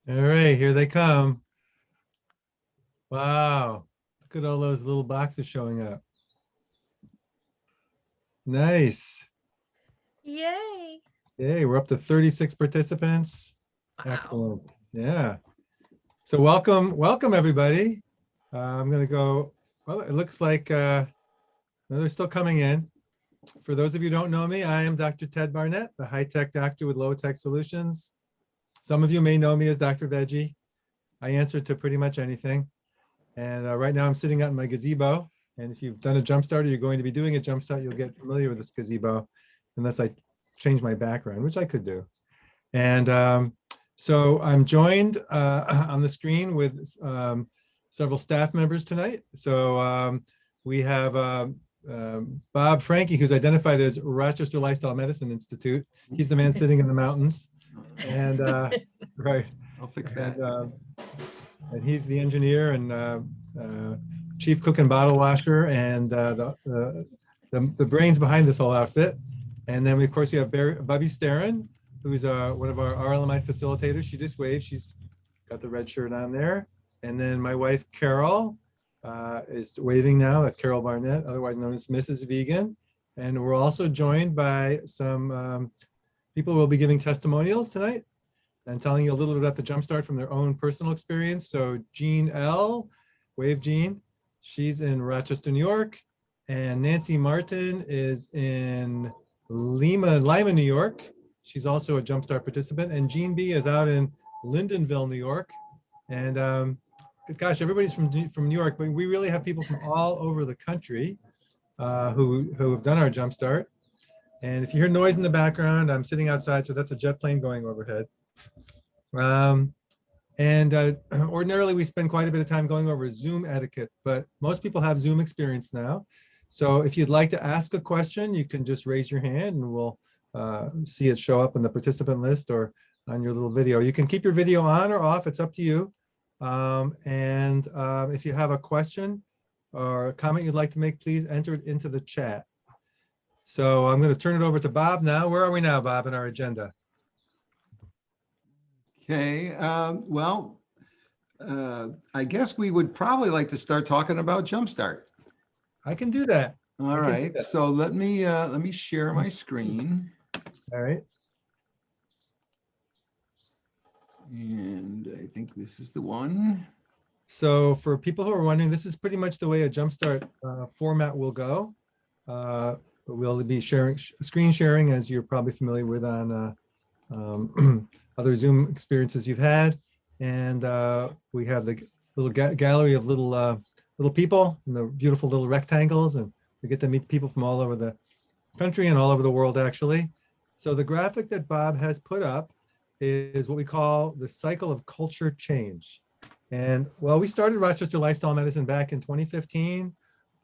All right, here they come. Wow, look at all those little boxes showing up. Nice. Yay. Yay, we're up to 36 participants. Wow. Excellent. Yeah. So welcome everybody. I'm gonna go, well, it looks like no, they're still coming in. For those of you who don't know me, I am Dr. Ted Barnett, the high-tech doctor with low-tech solutions. Some of you may know me as Dr. Veggie. I answer to pretty much anything. And right now I'm sitting out in my gazebo. And if you've done a Jumpstart or you're going to be doing a Jumpstart, you'll get familiar with this gazebo, unless I change my background, which I could do. And so I'm joined on the screen with several staff members tonight. So we have Bob Franke, who's identified as Rochester Lifestyle Medicine Institute. He's the man sitting in the mountains. And right. I'll fix that. And he's the engineer and chief cook and bottle washer and the brains behind this whole outfit. And then, of course, you have Bubby Starin, who's one of our RLMI facilitators. She just waved. She's got the red shirt on there. And then my wife, Carol, is waving now. That's Carol Barnett, otherwise known as Mrs. Vegan. And we're also joined by some people who will be giving testimonials tonight and telling you a little bit about the Jumpstart from their own personal experience. So Jean L., wave Jean, she's in Rochester, New York. And Nancy Martin is in Lima, New York. She's also a Jumpstart participant. And Jean B is out in Lindenville, New York. And gosh, everybody's from New York, but we really have people from all over the country who have done our Jumpstart. And if you hear noise in the background, I'm sitting outside, so that's a jet plane going overhead. Ordinarily we spend quite a bit of time going over Zoom etiquette, but most people have Zoom experience now. So if you'd like to ask a question, you can just raise your hand and we'll see it show up in the participant list or on your little video. You can keep your video on or off, it's up to you. If you have a question or a comment you'd like to make, please enter it into the chat. So I'm going to turn it over to Bob now. Where are we now, Bob, in our agenda? Okay, I guess we would probably like to start talking about Jumpstart. I can do that. All right, so let me share my screen. All right. And I think this is the one. So for people who are wondering, this is pretty much the way a Jumpstart format will go. We'll be screen sharing, as you're probably familiar with on other Zoom experiences you've had. And we have the little gallery of little people and the beautiful little rectangles, and we get to meet people from all over the country and all over the world, actually. So the graphic that Bob has put up is what we call the cycle of culture change. And well, we started Rochester Lifestyle Medicine back in 2015.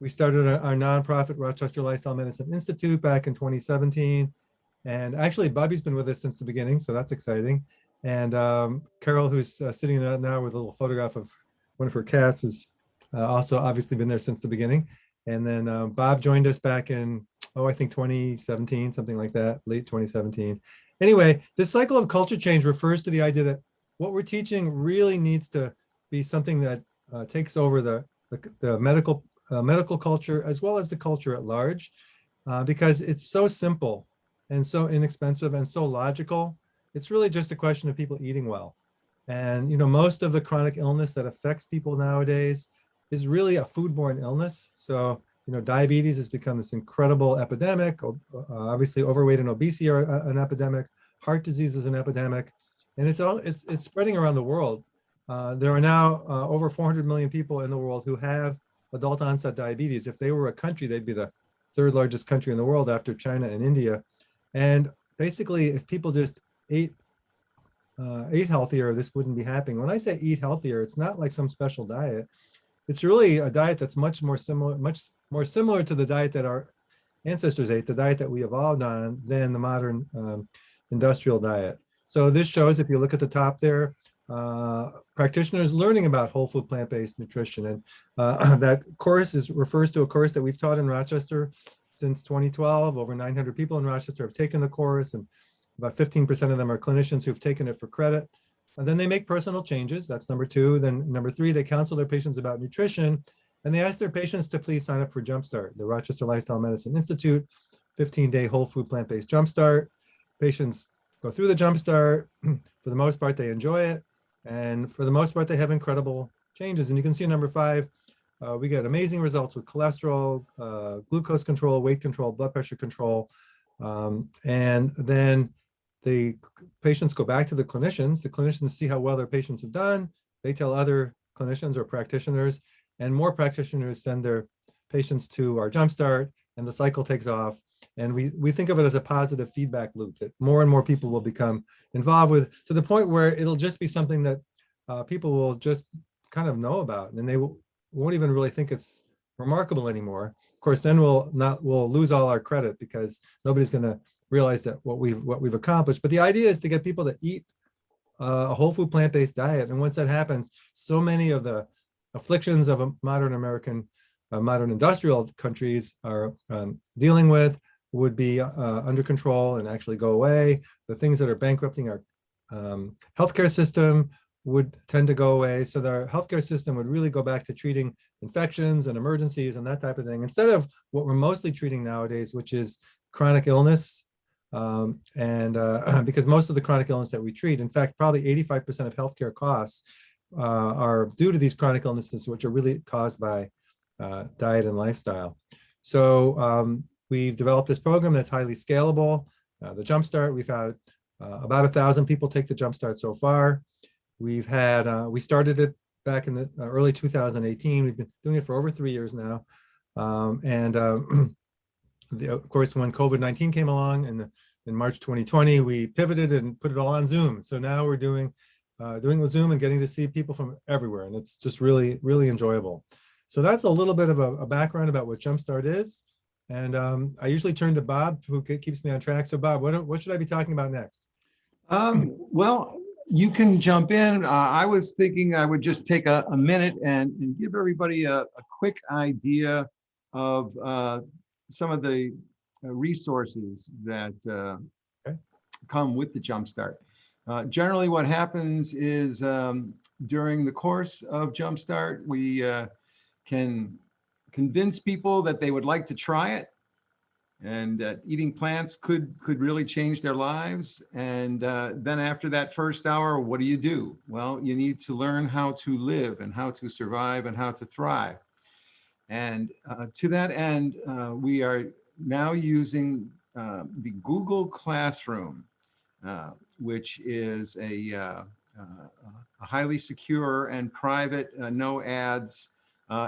We started our nonprofit Rochester Lifestyle Medicine Institute back in 2017. And actually, Bobby's been with us since the beginning, so that's exciting. And Carol, who's sitting there now with a little photograph of one of her cats, has also obviously been there since the beginning. And then Bob joined us back in, I think 2017, something like that, late 2017. Anyway, this cycle of culture change refers to the idea that what we're teaching really needs to be something that takes over the medical culture as well as the culture at large, because it's so simple and so inexpensive and so logical. It's really just a question of people eating well. And most of the chronic illness that affects people nowadays is really a foodborne illness. So diabetes has become this incredible epidemic. Obviously, overweight and obesity are an epidemic. Heart disease is an epidemic, and it's spreading around the world. There are now over 400 million people in the world who have adult onset diabetes. If they were a country, they'd be the third largest country in the world after China and India. And basically, if people just ate healthier, this wouldn't be happening. When I say eat healthier, it's not like some special diet. It's really a diet that's much more similar to the diet that our ancestors ate, the diet that we evolved on, than the modern industrial diet. So this shows, if you look at the top there, practitioners learning about whole food plant-based nutrition. And that course refers to a course that we've taught in Rochester since 2012. Over 900 people in Rochester have taken the course, and about 15% of them are clinicians who've taken it for credit. And then they make personal changes. That's number 2. Then number 3, they counsel their patients about nutrition. And they ask their patients to please sign up for Jumpstart, the Rochester Lifestyle Medicine Institute, 15-day whole food plant-based Jumpstart. Patients go through the Jumpstart. For the most part, they enjoy it. And for the most part, they have incredible changes. And you can see in number 5, we get amazing results with cholesterol, glucose control, weight control, blood pressure control. And then the patients go back to the clinicians see how well their patients have done. They tell other clinicians or practitioners, and more practitioners send their patients to our Jumpstart, and the cycle takes off. And we think of it as a positive feedback loop that more and more people will become involved with, to the point where it'll just be something that people will just kind of know about, and they won't even really think it's remarkable anymore. Of course, then we'll lose all our credit because nobody's going to realize that what we've accomplished. But the idea is to get people to eat a whole food plant-based diet, and once that happens, so many of the afflictions of a modern American, modern industrial countries are dealing with would be under control and actually go away. The things that are bankrupting our healthcare system would tend to go away. So the healthcare system would really go back to treating infections and emergencies and that type of thing, instead of what we're mostly treating nowadays, which is chronic illness. Because most of the chronic illness that we treat, in fact, probably 85% of healthcare costs are due to these chronic illnesses, which are really caused by diet and lifestyle. So we've developed this program that's highly scalable. The Jumpstart, we've had about 1,000 people take the Jumpstart so far. We've had, we started it back in the early 2018. We've been doing it for over 3 years now. Of course, when COVID-19 came along in March 2020, we pivoted and put it all on Zoom. So now we're doing with Zoom and getting to see people from everywhere. And it's just really, really enjoyable. So that's a little bit of a background about what Jumpstart is. And I usually turn to Bob, who keeps me on track. So Bob, what should I be talking about next? Well, you can jump in. I was thinking I would just take a minute and give everybody a quick idea of some of the resources that come with the Jumpstart. Generally, what happens is during the course of Jumpstart, we can convince people that they would like to try it, and that eating plants could really change their lives. And then after that first hour, what do? Well, you need to learn how to live and how to survive and how to thrive. And to that end, we are now using the Google Classroom, which is a highly secure and private, no ads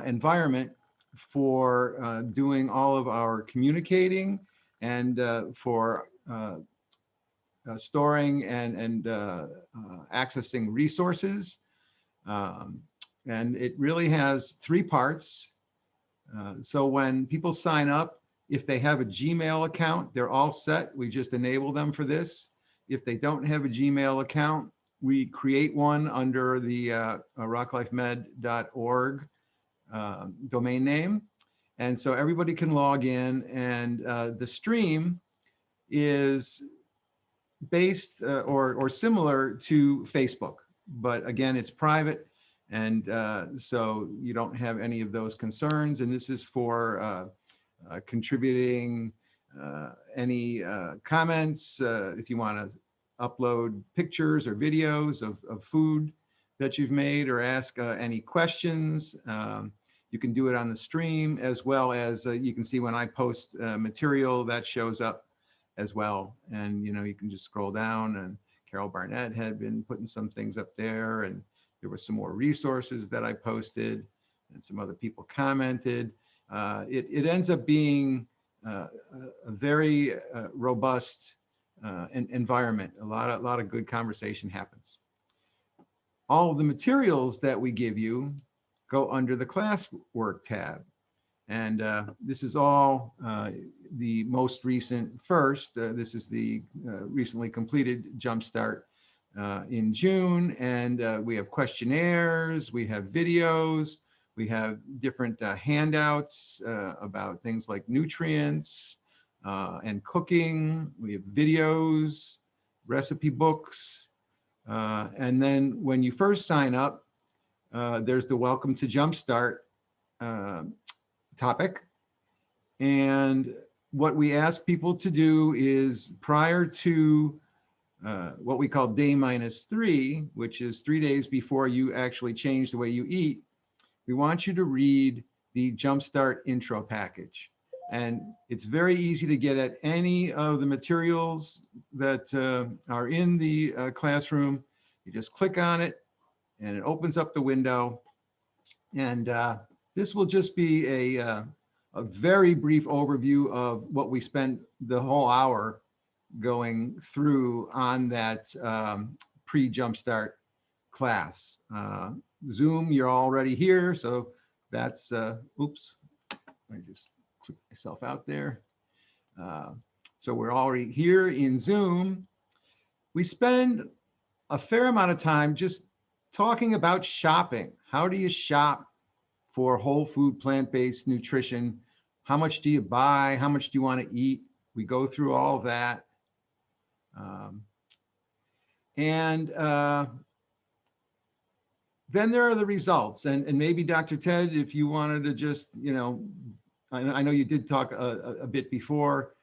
environment for doing all of our communicating and for storing and accessing resources. And it really has 3 parts. So when people sign up, if they have a Gmail account, they're all set. We just enable them for this. If they don't have a Gmail account, we create one under the rocklifemed.org domain name. And so everybody can log in, and the stream is based or similar to Facebook, but again, it's private. And so you don't have any of those concerns. And this is for contributing any comments, if you want to upload pictures or videos of food that you've made, or ask any questions. You can do it on the stream, as well as you can see when I post material that shows up as well. And you can just scroll down, and Carol Barnett had been putting some things up there, and there were some more resources that I posted, and some other people commented. It ends up being a very robust environment. A lot of good conversation happens. All of the materials that we give you go under the classwork tab. And this is all the most recent first. This is the recently completed Jumpstart in June. And we have questionnaires, we have videos, we have different handouts about things like nutrients and cooking. We have videos, recipe books, And then when you first sign up, there's the Welcome to Jumpstart topic. And what we ask people to do is prior to what we call day -3, which is 3 days before you actually change the way you eat, we want you to read the Jumpstart intro package. And it's very easy to get at any of the materials that are in the classroom. You just click on it and it opens up the window. And this will just be a very brief overview of what we spent the whole hour going through on that pre-Jumpstart class. Zoom, you're already here. So that's, oops, I just click myself out there. So we're already here in Zoom. We spend a fair amount of time just talking about shopping. How do you shop for whole food, plant-based nutrition? How much do you buy? How much do you want to eat? We go through all of that. Then there are the results. And maybe Dr. Ted, if you wanted to just, you know, I know you did talk a bit before,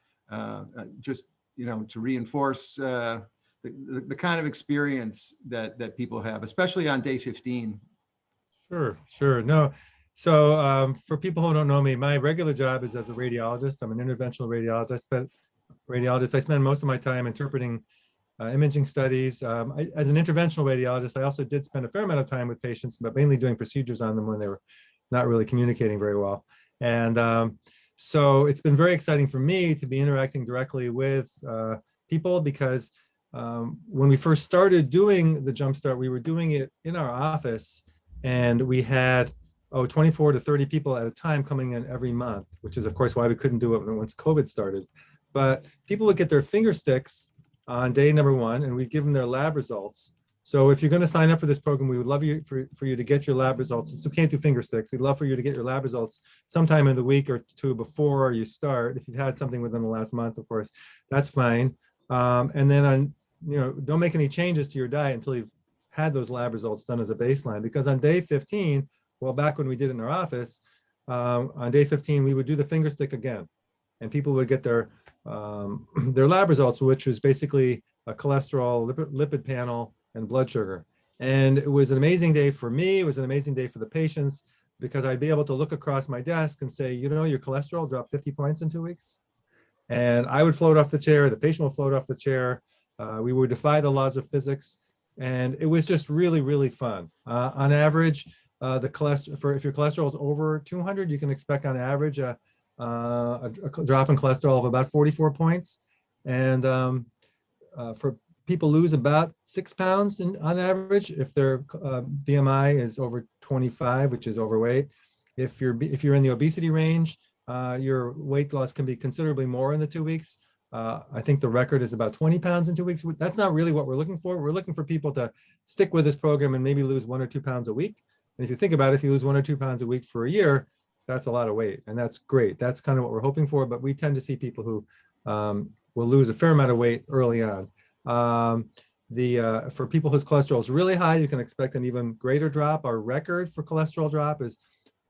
just, you know, to reinforce the kind of experience that people have, especially on day 15. Sure. No. So for people who don't know me, my regular job is as a radiologist. I'm an interventional radiologist. I spend most of my time interpreting imaging studies. As an interventional radiologist, I also did spend a fair amount of time with patients, but mainly doing procedures on them when they were not really communicating very well. And so it's been very exciting for me to be interacting directly with people, because when we first started doing the Jumpstart, we were doing it in our office, and we had 24 to 30 people at a time coming in every month, which is of course why we couldn't do it once COVID started. But people would get their finger sticks on day #1, and we'd give them their lab results. So if you're going to sign up for this program, we would love for you to get your lab results. Since you can't do finger sticks, we'd love for you to get your lab results sometime in the week or two before you start. If you've had something within the last month, of course, that's fine. And then don't make any changes to your diet until you've had those lab results done as a baseline. Because on day 15, well, back when we did it in our office, on day 15, we would do the finger stick again, and people would get their lab results, which was basically a cholesterol, lipid panel, and blood sugar. And it was an amazing day for me. It was an amazing day for the patients, because I'd be able to look across my desk and say, you know, your cholesterol dropped 50 points in 2 weeks. And I would float off the chair, the patient would float off the chair. We would defy the laws of physics. And it was just really, really fun. On average, if your cholesterol is over 200, you can expect on average a drop in cholesterol of about 44 points. And for people lose about 6 pounds on average if their BMI is over 25, which is overweight. If you're in the obesity range, your weight loss can be considerably more in the 2 weeks. I think the record is about 20 pounds in 2 weeks. That's not really what we're looking for. We're looking for people to stick with this program and maybe lose 1 or 2 pounds a week. And if you think about it, if you lose 1 or 2 pounds a week for a year, that's a lot of weight, and that's great. That's kind of what we're hoping for, but we tend to see people who will lose a fair amount of weight early on. For people whose cholesterol is really high, you can expect an even greater drop. Our record for cholesterol drop is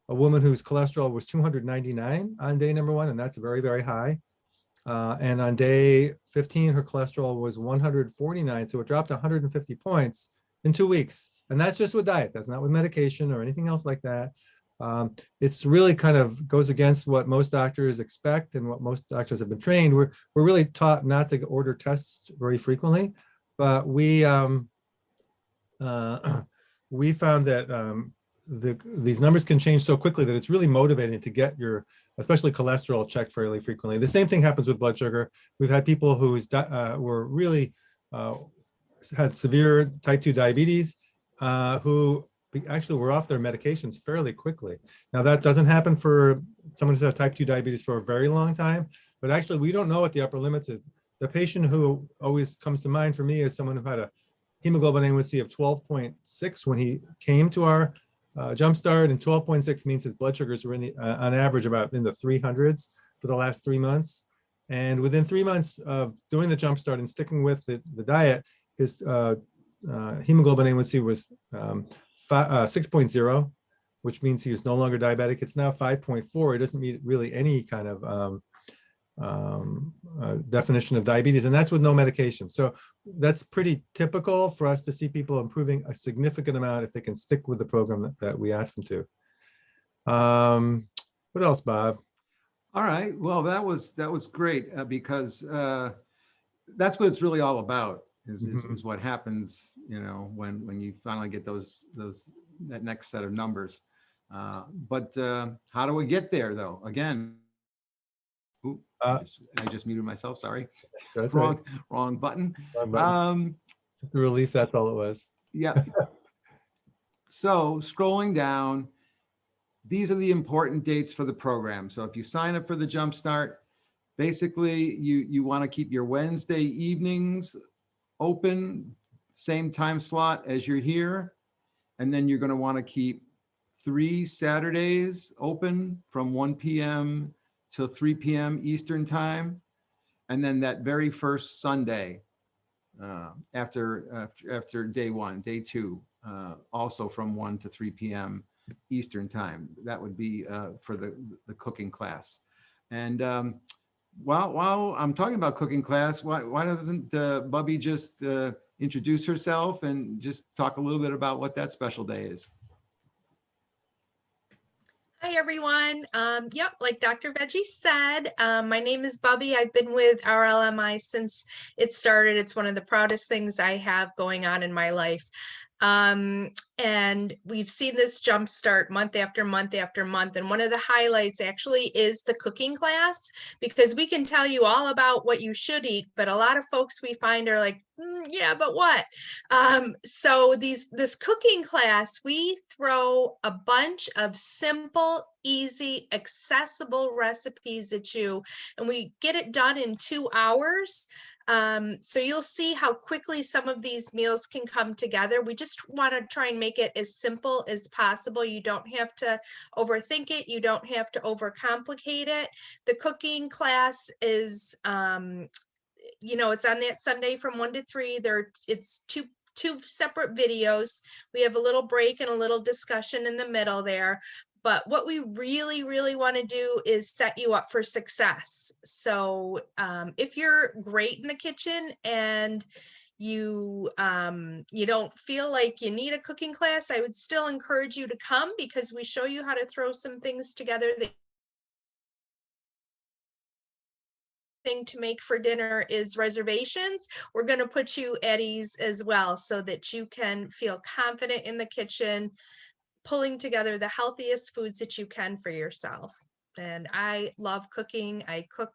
a woman whose cholesterol was 299 on day #1, and that's very, very high. And on day 15, her cholesterol was 149, so it dropped 150 points in 2 weeks. And that's just with diet. That's not with medication or anything else like that. It's really kind of goes against what most doctors expect and what most doctors have been trained. We're really taught not to order tests very frequently, but we found that these numbers can change so quickly that it's really motivating to get your, especially cholesterol, checked fairly frequently. The same thing happens with blood sugar. We've had people who were really had severe type 2 diabetes who actually were off their medications fairly quickly. Now that doesn't happen for someone who's had type 2 diabetes for a very long time, but actually we don't know what the upper limits is. The patient who always comes to mind for me is someone who had a hemoglobin A1C of 12.6 when he came to our Jumpstart, and 12.6 means his blood sugars were on average about in the 300s for the last 3 months. And within 3 months of doing the Jumpstart and sticking with the diet, his hemoglobin A1C was 6.0, which means he was no longer diabetic. It's now 5.4. It doesn't meet really any kind of definition of diabetes, and that's with no medication. So that's pretty typical for us to see people improving a significant amount if they can stick with the program that we asked them to. What else, Bob? All right. Well, that was great because that's what it's really all about. Is what happens, when you finally get that next set of numbers. But how do we get there, though? Again, I just muted myself. Sorry, that's wrong right. button. Wrong button. The relief. That's all it was. Yeah. So scrolling down, these are the important dates for the program. So if you sign up for the Jumpstart, basically you want to keep your Wednesday evenings open, same time slot as you're here. And then you're going to want to keep 3 Saturdays open from 1 p.m. till 3 p.m. Eastern time. And then that very first Sunday after day 1, day 2, also from 1 to 3 p.m. Eastern time. That would be for the cooking class. And while I'm talking about cooking class, why doesn't Bubby just introduce herself and just talk a little bit about what that special day is? Hi, everyone. Yep, like Dr. Veggie said, my name is Bubby. I've been with RLMI since it started. It's one of the proudest things I have going on in my life. And we've seen this Jumpstart month after month after month. And one of the highlights actually is the cooking class, because we can tell you all about what you should eat, but a lot of folks we find are like, yeah, but what? So this cooking class, we throw a bunch of simple, easy, accessible recipes at you, and we get it done in 2 hours. So you'll see how quickly some of these meals can come together. We just want to try and make it as simple as possible. You don't have to overthink it. You don't have to overcomplicate it. The cooking class is, it's on that Sunday from 1 to 3. It's two separate videos. We have a little break and a little discussion in the middle there. But what we really, really want to do is set you up for success. So if you're great in the kitchen and you don't feel like you need a cooking class, I would still encourage you to come, because we show you how to throw some things together. The thing to make for dinner is reservations. We're going to put you at ease as well, so that you can feel confident in the kitchen, pulling together the healthiest foods that you can for yourself. And I love cooking. I cook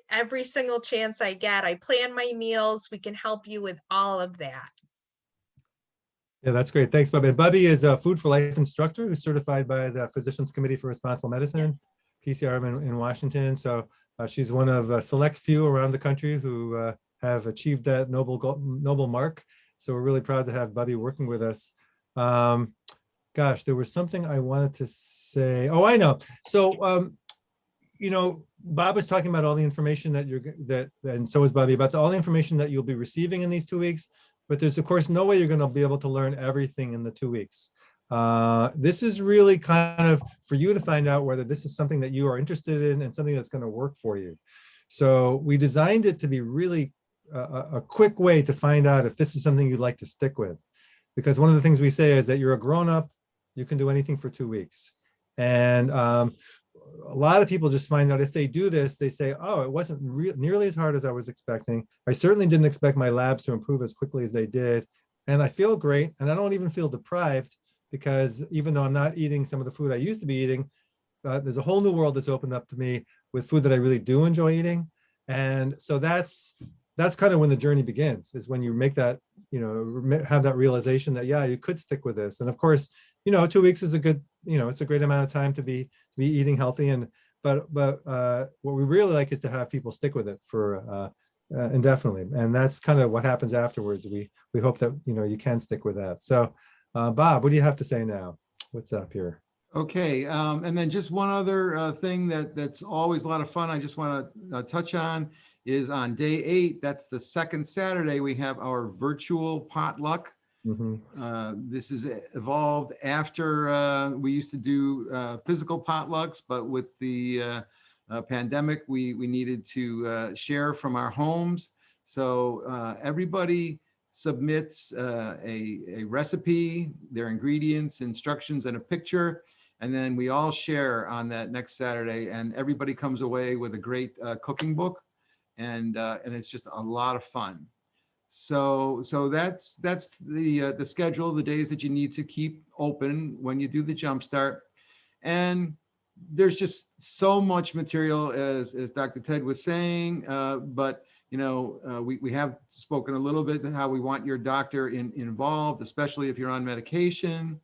every single chance I get. I plan my meals. We can help you with all of that. Yeah, that's great. Thanks, Bubby. And Bubby is a Food for Life instructor who's certified by the Physicians Committee for Responsible Medicine, Yes. PCRM in Washington. So she's one of a select few around the country who have achieved that noble mark. So we're really proud to have Bubby working with us. Gosh, there was something I wanted to say. Oh, I know. So, Bob was talking about all the information and so was Bobby, about all the information that you'll be receiving in these 2 weeks. But there's, of course, no way you're going to be able to learn everything in the 2 weeks. This is really kind of for you to find out whether this is something that you are interested in and something that's going to work for you. So we designed it to be really a quick way to find out if this is something you'd like to stick with. Because one of the things we say is that you're a grown-up, you can do anything for 2 weeks. And a lot of people just find out if they do this, they say, oh, it wasn't nearly as hard as I was expecting. I certainly didn't expect my labs to improve as quickly as they did. And I feel great. And I don't even feel deprived, because even though I'm not eating some of the food I used to be eating, there's a whole new world that's opened up to me with food that I really do enjoy eating. And so that's kind of when the journey begins, is when you make that, have that realization that, yeah, you could stick with this. And of course, 2 weeks is a good, it's a great amount of time to be eating healthy. But what we really like is to have people stick with it for indefinitely. And that's kind of what happens afterwards. We hope that, you can stick with that. So Bob, what do you have to say now? What's up here? Okay, and then just one other thing that's always a lot of fun I just want to touch on is on day 8, that's the second Saturday, we have our virtual potluck. Mhm. This is evolved after we used to do physical potlucks, but with the pandemic, we needed to share from our homes. So everybody submits a recipe, their ingredients, instructions, and a picture. And then we all share on that next Saturday, and everybody comes away with a great cooking book, and it's just a lot of fun. So that's the schedule, the days that you need to keep open when you do the Jumpstart. And there's just so much material, as Dr. Ted was saying, but we have spoken a little bit how we want your doctor involved, especially if you're on medication.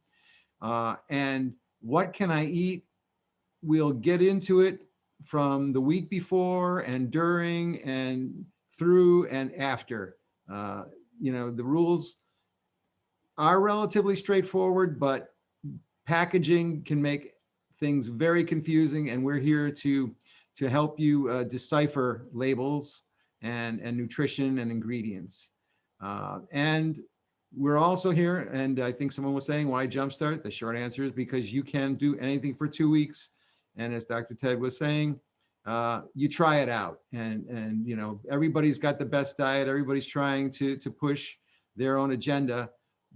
And what can I eat? We'll get into it from the week before and during and through and after. The rules are relatively straightforward, but packaging can make things very confusing, and we're here to help you decipher labels and nutrition and ingredients. And we're also here, and I think someone was saying, why Jumpstart? The short answer is because you can do anything for 2 weeks. And as Dr. Ted was saying, you try it out, and everybody's got the best diet. Everybody's trying to push their own agenda,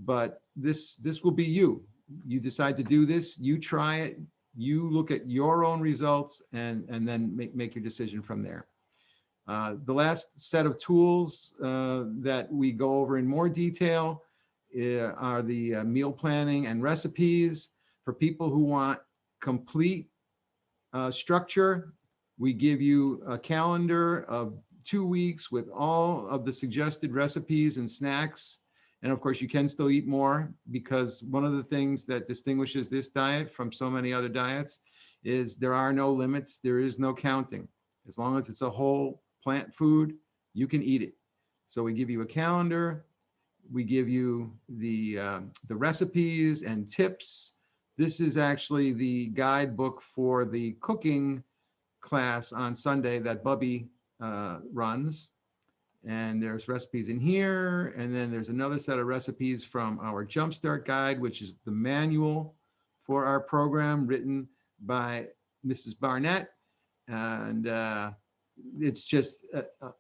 but this will be you. You decide to do this, you try it, you look at your own results, and then make your decision from there. The last set of tools that we go over in more detail are the meal planning and recipes. For people who want complete structure, we give you a calendar of 2 weeks with all of the suggested recipes and snacks. And of course, you can still eat more, because one of the things that distinguishes this diet from so many other diets is there are no limits. There is no counting. As long as it's a whole plant food, you can eat it. So we give you a calendar. We give you the recipes and tips. This is actually the guidebook for the cooking class on Sunday that Bubby runs. And there's recipes in here. And then there's another set of recipes from our Jumpstart guide, which is the manual for our program written by Mrs. Barnett. And it's just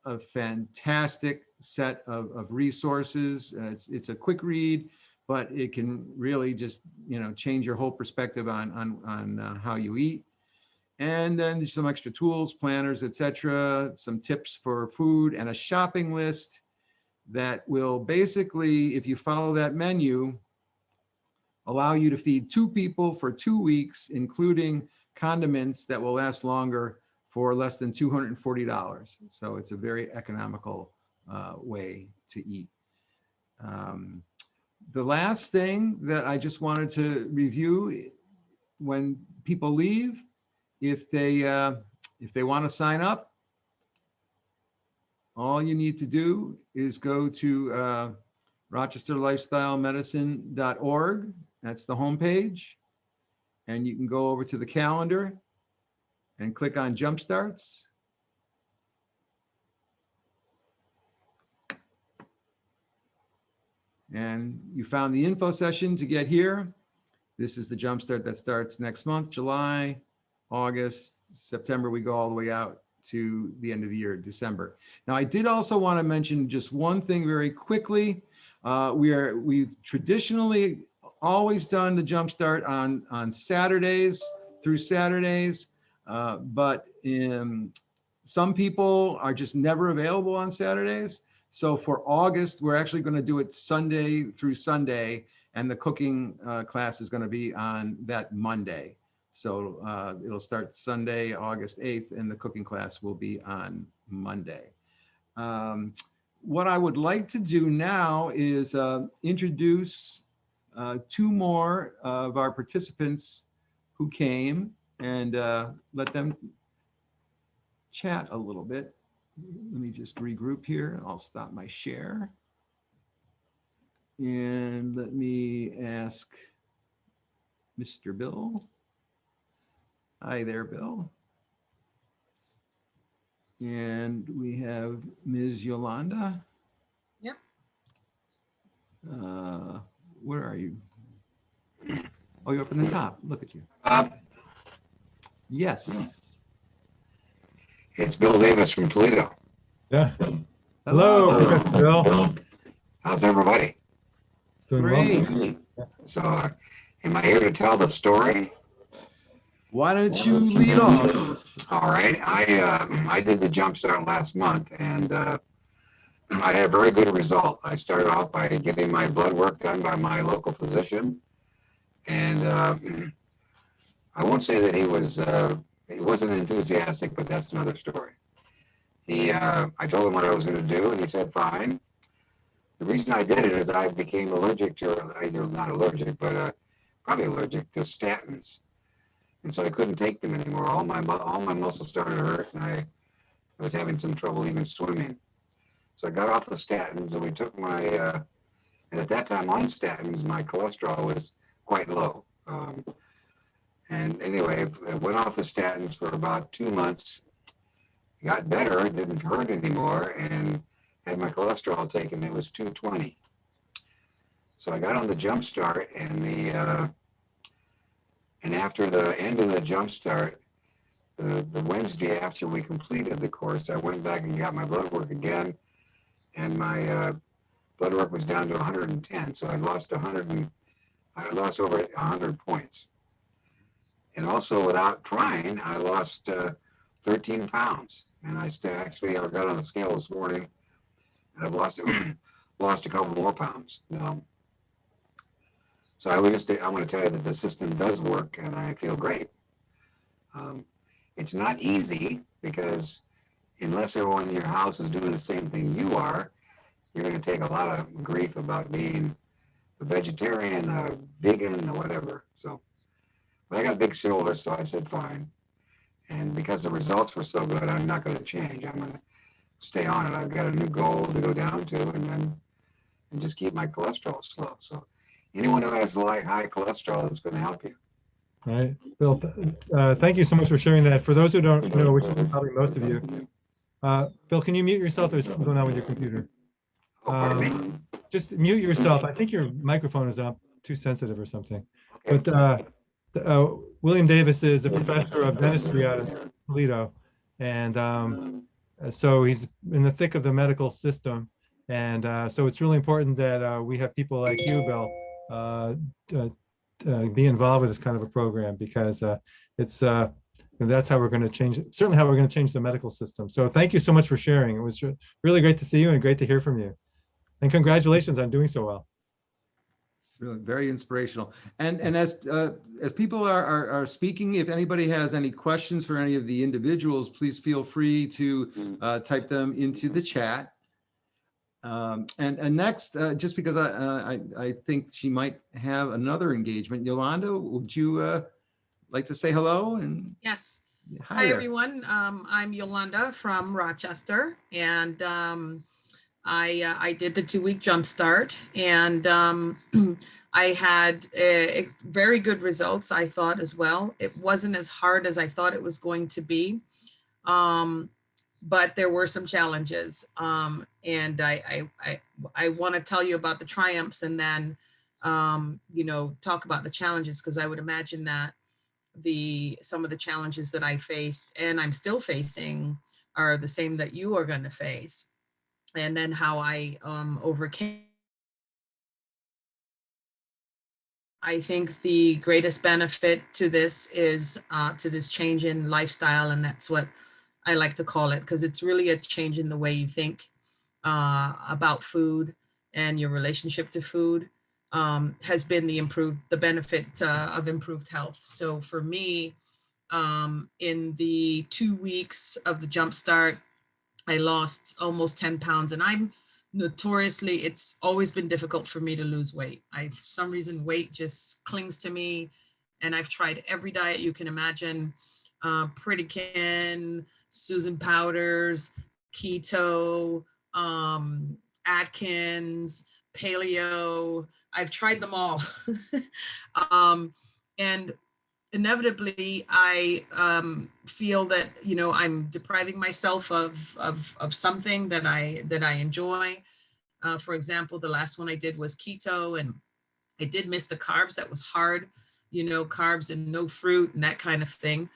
a fantastic set of resources. It's a quick read, but it can really just change your whole perspective on how you eat. And then there's some extra tools, planners, etc., some tips for food, and a shopping list that will basically, if you follow that menu, allow you to feed 2 people for 2 weeks, including condiments that will last longer for less than $240. So it's a very economical way to eat. The last thing that I just wanted to review, when people leave, if they want to sign up, all you need to do is go to rochesterlifestylemedicine.org. That's the homepage. And you can go over to the calendar and click on Jumpstarts. And you found the info session to get here. This is the Jumpstart that starts next month, July, August, September. We go all the way out to the end of the year, December. Now, I did also want to mention just one thing very quickly. We've traditionally always done the Jumpstart on Saturdays through Saturdays, but some people are just never available on Saturdays. So for August, we're actually going to do it Sunday through Sunday, and the cooking class is going to be on that Monday. So it'll start Sunday, August 8th, and the cooking class will be on Monday. What I would like to do now is introduce 2 more of our participants who came, and let them chat a little bit. Let me just regroup here. I'll stop my share. And let me ask Mr. Bill Hi there, Bill. And we have Ms. Yolanda. Yep. Where are you? Oh, you're up in the top. Look at you. Yes. It's Bill Davis from Toledo. Yeah. Hello, Professor Bill. How's everybody? Doing Great. well. So, am I here to tell the story? Why don't you lead off? All right. I did the Jumpstart last month, and I had a very good result. I started off by getting my blood work done by my local physician, and I won't say that he wasn't enthusiastic, but that's another story. I told him what I was going to do, and he said, fine. The reason I did it is I became allergic to, not allergic, but probably allergic to statins. And so I couldn't take them anymore. All my muscles started to hurt, and I was having some trouble even swimming. So I got off the statins, and we took and at that time on statins, my cholesterol was quite low. And anyway, I went off the statins for about 2 months, got better, it didn't hurt anymore, and had my cholesterol taken, it was 220. So I got on the Jumpstart, and after the end of the Jumpstart, the Wednesday after we completed the course, I went back and got my blood work again, and my blood work was down to 110. So I lost over 100 points. And also, without trying, I lost 13 pounds. And I got on a scale this morning, and I've lost a couple more pounds. So I want to tell you that the system does work, and I feel great. It's not easy because unless everyone in your house is doing the same thing you are, you're going to take a lot of grief about being a vegetarian, a vegan, or whatever. So, but I got big shoulders, so I said fine. And because the results were so good, I'm not going to change. I'm going to stay on it. I've got a new goal to go down to, and just keep my cholesterol slow. So anyone who has high cholesterol is going to help you. All right, Bill, thank you so much for sharing that. For those who don't know, which is probably most of you, Bill, can you mute yourself? There's something going on with your computer. Oh, pardon me. Just mute yourself. I think your microphone is up, too sensitive or something. Okay. But William Davis is a professor of dentistry out of Toledo, and so he's in the thick of the medical system. And so it's really important that we have people like you, Bill, be involved with this kind of a program, because that's how we're going to certainly how we're going to change the medical system. So thank you so much for sharing. It was really great to see you and great to hear from you. And congratulations on doing so well. Really very inspirational. And as people are speaking, if anybody has any questions for any of the individuals, please feel free to type them into the chat. And next, just because I think she might have another engagement, Yolanda, would you like to say hello? And Yes. hi Hi, there. everyone. I'm Yolanda from Rochester, and I did the 2-week Jumpstart, and I had very good results, I thought, as well. It wasn't as hard as I thought it was going to be, but there were some challenges, and I want to tell you about the triumphs, and then talk about the challenges, because I would imagine that some of the challenges that I faced and I'm still facing are the same that you are going to face, and then how I overcame. I think the greatest benefit to this is to this change in lifestyle, and that's what I like to call it, because it's really a change in the way you think about food, and your relationship to food has been the benefit of improved health. So for me, in the 2 weeks of the Jumpstart, I lost almost 10 pounds, and I'm notoriously, it's always been difficult for me to lose weight. For some reason, weight just clings to me, and I've tried every diet you can imagine, Pritikin, Susan Powders, keto, Atkins, paleo. I've tried them all. And inevitably I feel that, you know, I'm depriving myself of something that I enjoy. For example, the last one I did was keto, and I did miss the carbs. That was hard, you know, carbs and no fruit and that kind of thing.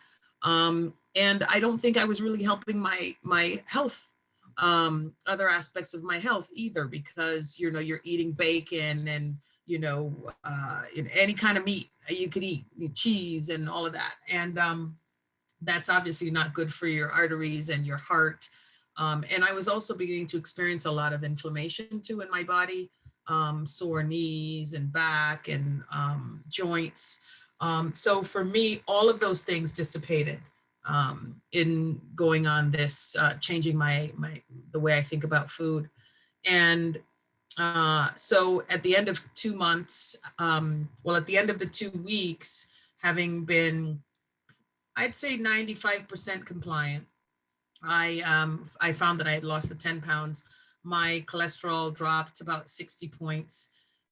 And I don't think I was really helping my health, other aspects of my health either, because, you know, you're eating bacon and, you know, in any kind of meat you could eat, cheese and all of that. And that's obviously not good for your arteries and your heart. And I was also beginning to experience a lot of inflammation too in my body, sore knees and back and joints. So for me, all of those things dissipated in going on this, changing the way I think about food. And so at the end of 2 months, well, at the end of the 2 weeks, having been, I'd say 95% compliant, I found that I had lost the 10 pounds. My cholesterol dropped about 60 points.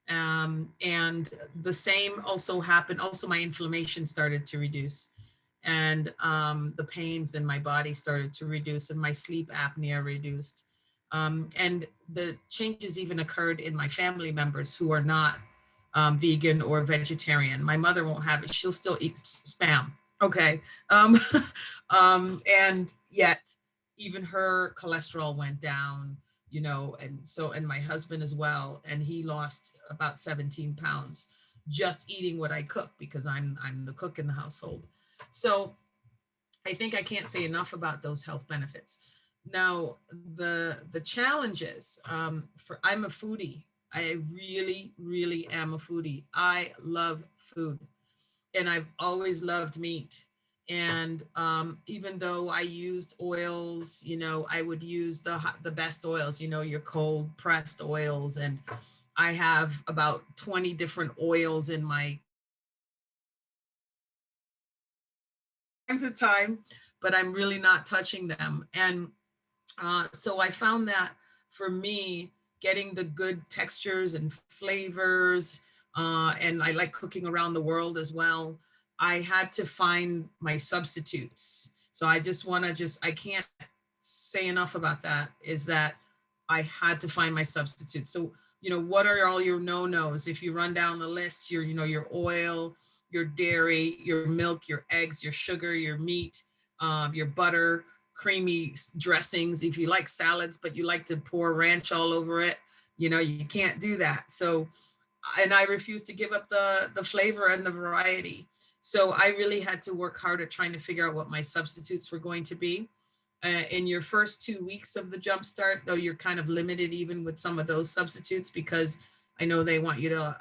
And the same also happened. Also, my inflammation started to reduce, and the pains in my body started to reduce, and my sleep apnea reduced. And the changes even occurred in my family members who are not vegan or vegetarian. My mother won't have it. She'll still eat spam. Okay. And yet even her cholesterol went down, you know, and so, and my husband as well. And he lost about 17 pounds just eating what I cook, because I'm the cook in the household. So I think I can't say enough about those health benefits. Now, the challenges, I'm a foodie. I really, really am a foodie. I love food, and I've always loved meat. And even though I used oils, you know, I would use the best oils, you know, your cold pressed oils. And I have about 20 different oils in my time to time, but I'm really not touching them. And so I found that for me, getting the good textures and flavors, and I like cooking around the world as well, I had to find my substitutes. So I just want to I can't say enough about that, is that I had to find my substitutes. So, you know, what are all your no-nos? If you run down the list, you know, your oil, your dairy, your milk, your eggs, your sugar, your meat, your butter, creamy dressings. If you like salads, but you like to pour ranch all over it, you know, you can't do that. So, and I refuse to give up the flavor and the variety. So I really had to work hard at trying to figure out what my substitutes were going to be. In your first 2 weeks of the Jumpstart, though, you're kind of limited even with some of those substitutes, because I know they want you to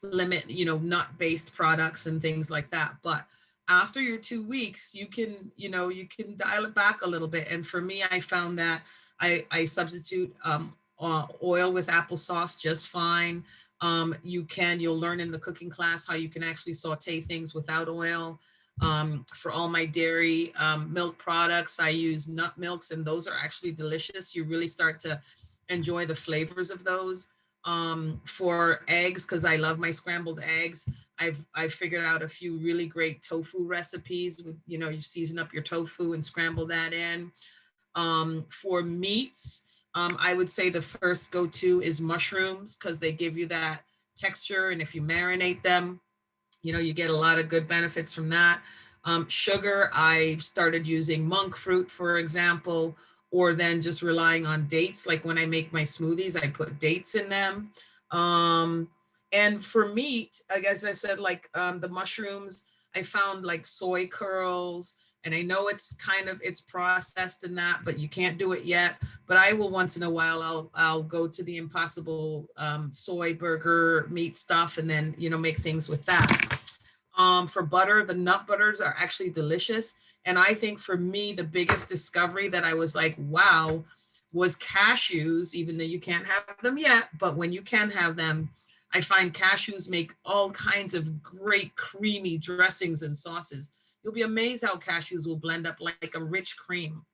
limit, you know, nut-based products and things like that. But after your 2 weeks, you can, you know, you can dial it back a little bit. And for me, I found that I substitute oil with applesauce just fine. You'll learn in the cooking class how you can actually saute things without oil. For all my dairy milk products, I use nut milks, and those are actually delicious. You really start to enjoy the flavors of those. For eggs, because I love my scrambled eggs, I've figured out a few really great tofu recipes with, you know, you season up your tofu and scramble that in. For meats, I would say the first go-to is mushrooms, because they give you that texture, and if you marinate them, you know, you get a lot of good benefits from that. Sugar, I started using monk fruit, for example, or then just relying on dates. Like when I make my smoothies, I put dates in them. And for meat, I guess I said, like the mushrooms, I found like soy curls, and I know it's processed in that, but you can't do it yet. But I will once in a while, I'll go to the Impossible soy burger meat stuff, and then, you know, make things with that. For butter, the nut butters are actually delicious. And I think for me, the biggest discovery that I was like, wow, was cashews, even though you can't have them yet. But when you can have them, I find cashews make all kinds of great creamy dressings and sauces. You'll be amazed how cashews will blend up like a rich cream.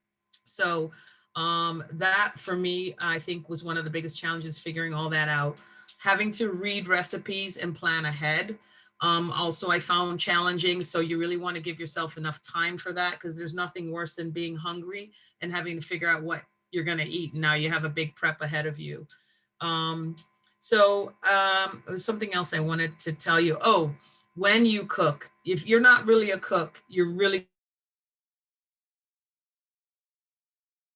So that for me, I think was one of the biggest challenges, figuring all that out, having to read recipes and plan ahead. Also, I found challenging. So you really want to give yourself enough time for that, because there's nothing worse than being hungry and having to figure out what you're going to eat. And now you have a big prep ahead of you. It was something else I wanted to tell you. Oh, when you cook, if you're not really a cook, you're really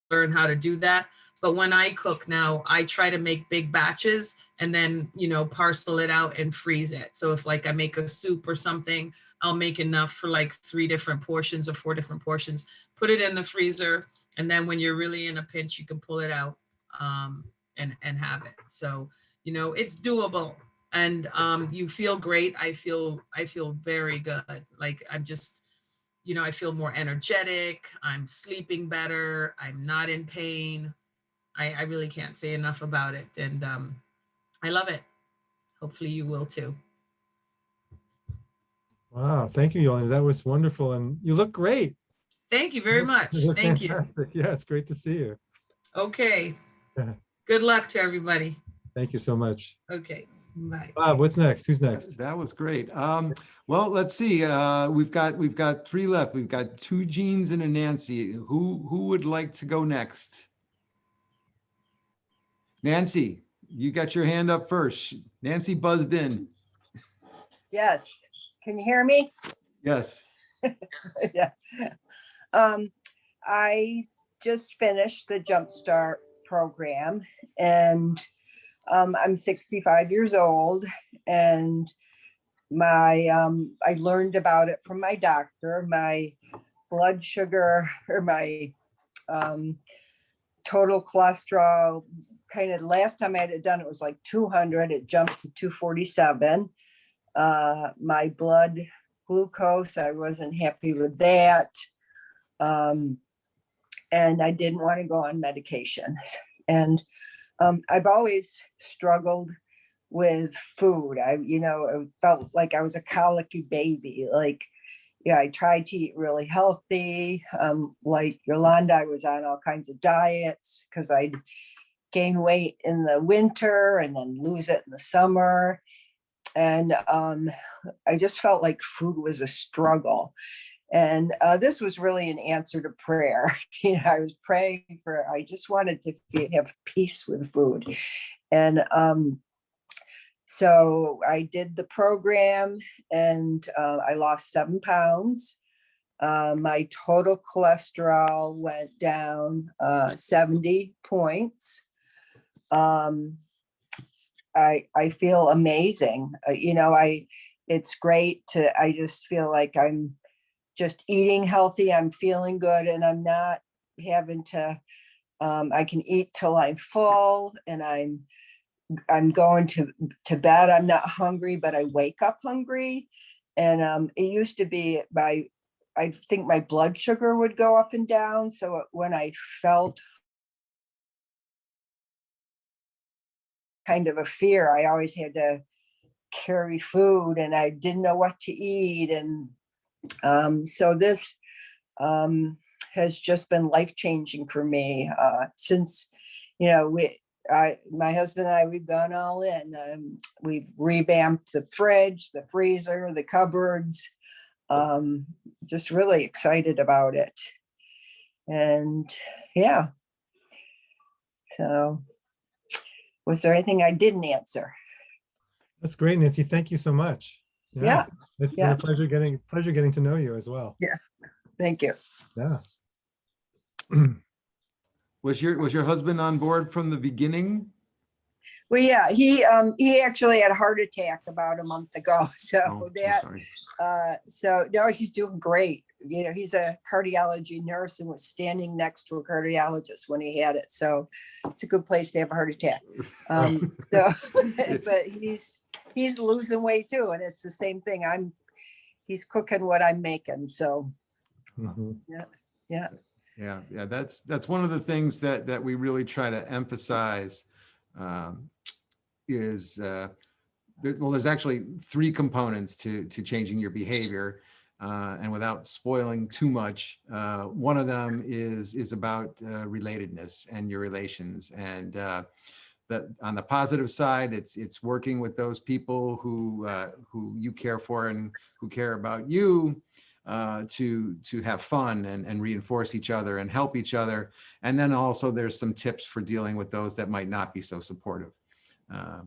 learn how to do that. But when I cook now, I try to make big batches and then, you know, parcel it out and freeze it. So if like I make a soup or something, I'll make enough for like 3 different portions or 4 different portions, put it in the freezer. And then when you're really in a pinch, you can pull it out and have it. So, you know, it's doable, and you feel great. I feel very good. Like I'm just, you know, I feel more energetic. I'm sleeping better. I'm not in pain. I really can't say enough about it. And I love it. Hopefully you will too. Wow, thank you, Yolanda. That was wonderful. And you look great. Thank you very much. You look Thank you. fantastic. Yeah, it's great to see you. Okay. Yeah. Good luck to everybody. Thank you so much. Okay. Bye. Bob, what's next? Who's next? That was great. Well, let's see. We've got 3 left. We've got 2 Jeans and a Nancy. Who would like to go next? Nancy, you got your hand up first. Nancy buzzed in. Yes. Can you hear me? Yes. Yeah. I just finished the Jumpstart program, and I'm 65 years old, and I learned about it from my doctor. My blood sugar, or my total cholesterol, kind of last time I had it done, it was like 200. It jumped to 247. My blood glucose, I wasn't happy with that. And I didn't want to go on medication. And I've always struggled with food. I felt like I was a colicky baby. Like, yeah, I tried to eat really healthy. Like Yolanda, I was on all kinds of diets because I'd gain weight in the winter and then lose it in the summer. And I just felt like food was a struggle. And this was really an answer to prayer. I was praying I just wanted to have peace with food. And so I did the program, and I lost 7 pounds. My total cholesterol went down 70 points. I feel amazing. It's great I just feel like I'm just eating healthy. I'm feeling good, and I'm not having to, I can eat till I'm full, and I'm going to bed. I'm not hungry, but I wake up hungry. And it used to be I think my blood sugar would go up and down. So when I felt kind of a fear, I always had to carry food, and I didn't know what to eat. And so this has just been life-changing for me since, my husband and I, we've gone all in. We've revamped the fridge, the freezer, the cupboards. Just really excited about it. And yeah. So was there anything I didn't answer? That's great, Nancy. Thank you so much. Yeah. It's been a pleasure getting to know you as well. Yeah. Thank you. Yeah. Was your husband on board from the beginning? Well, yeah, he actually had a heart attack about a month ago. So Oh, I'm sorry. so no, he's doing great. He's a cardiology nurse and was standing next to a cardiologist when he had it. So it's a good place to have a heart attack. But he's losing weight too. And it's the same thing. He's cooking what I'm making. So yeah. Yeah, that's one of the things that we really try to emphasize is there's actually 3 components to changing your behavior, and without spoiling too much, one of them is about relatedness and your relations. And on the positive side, it's working with those people who you care for and who care about you, to have fun and reinforce each other and help each other. And then also there's some tips for dealing with those that might not be so supportive,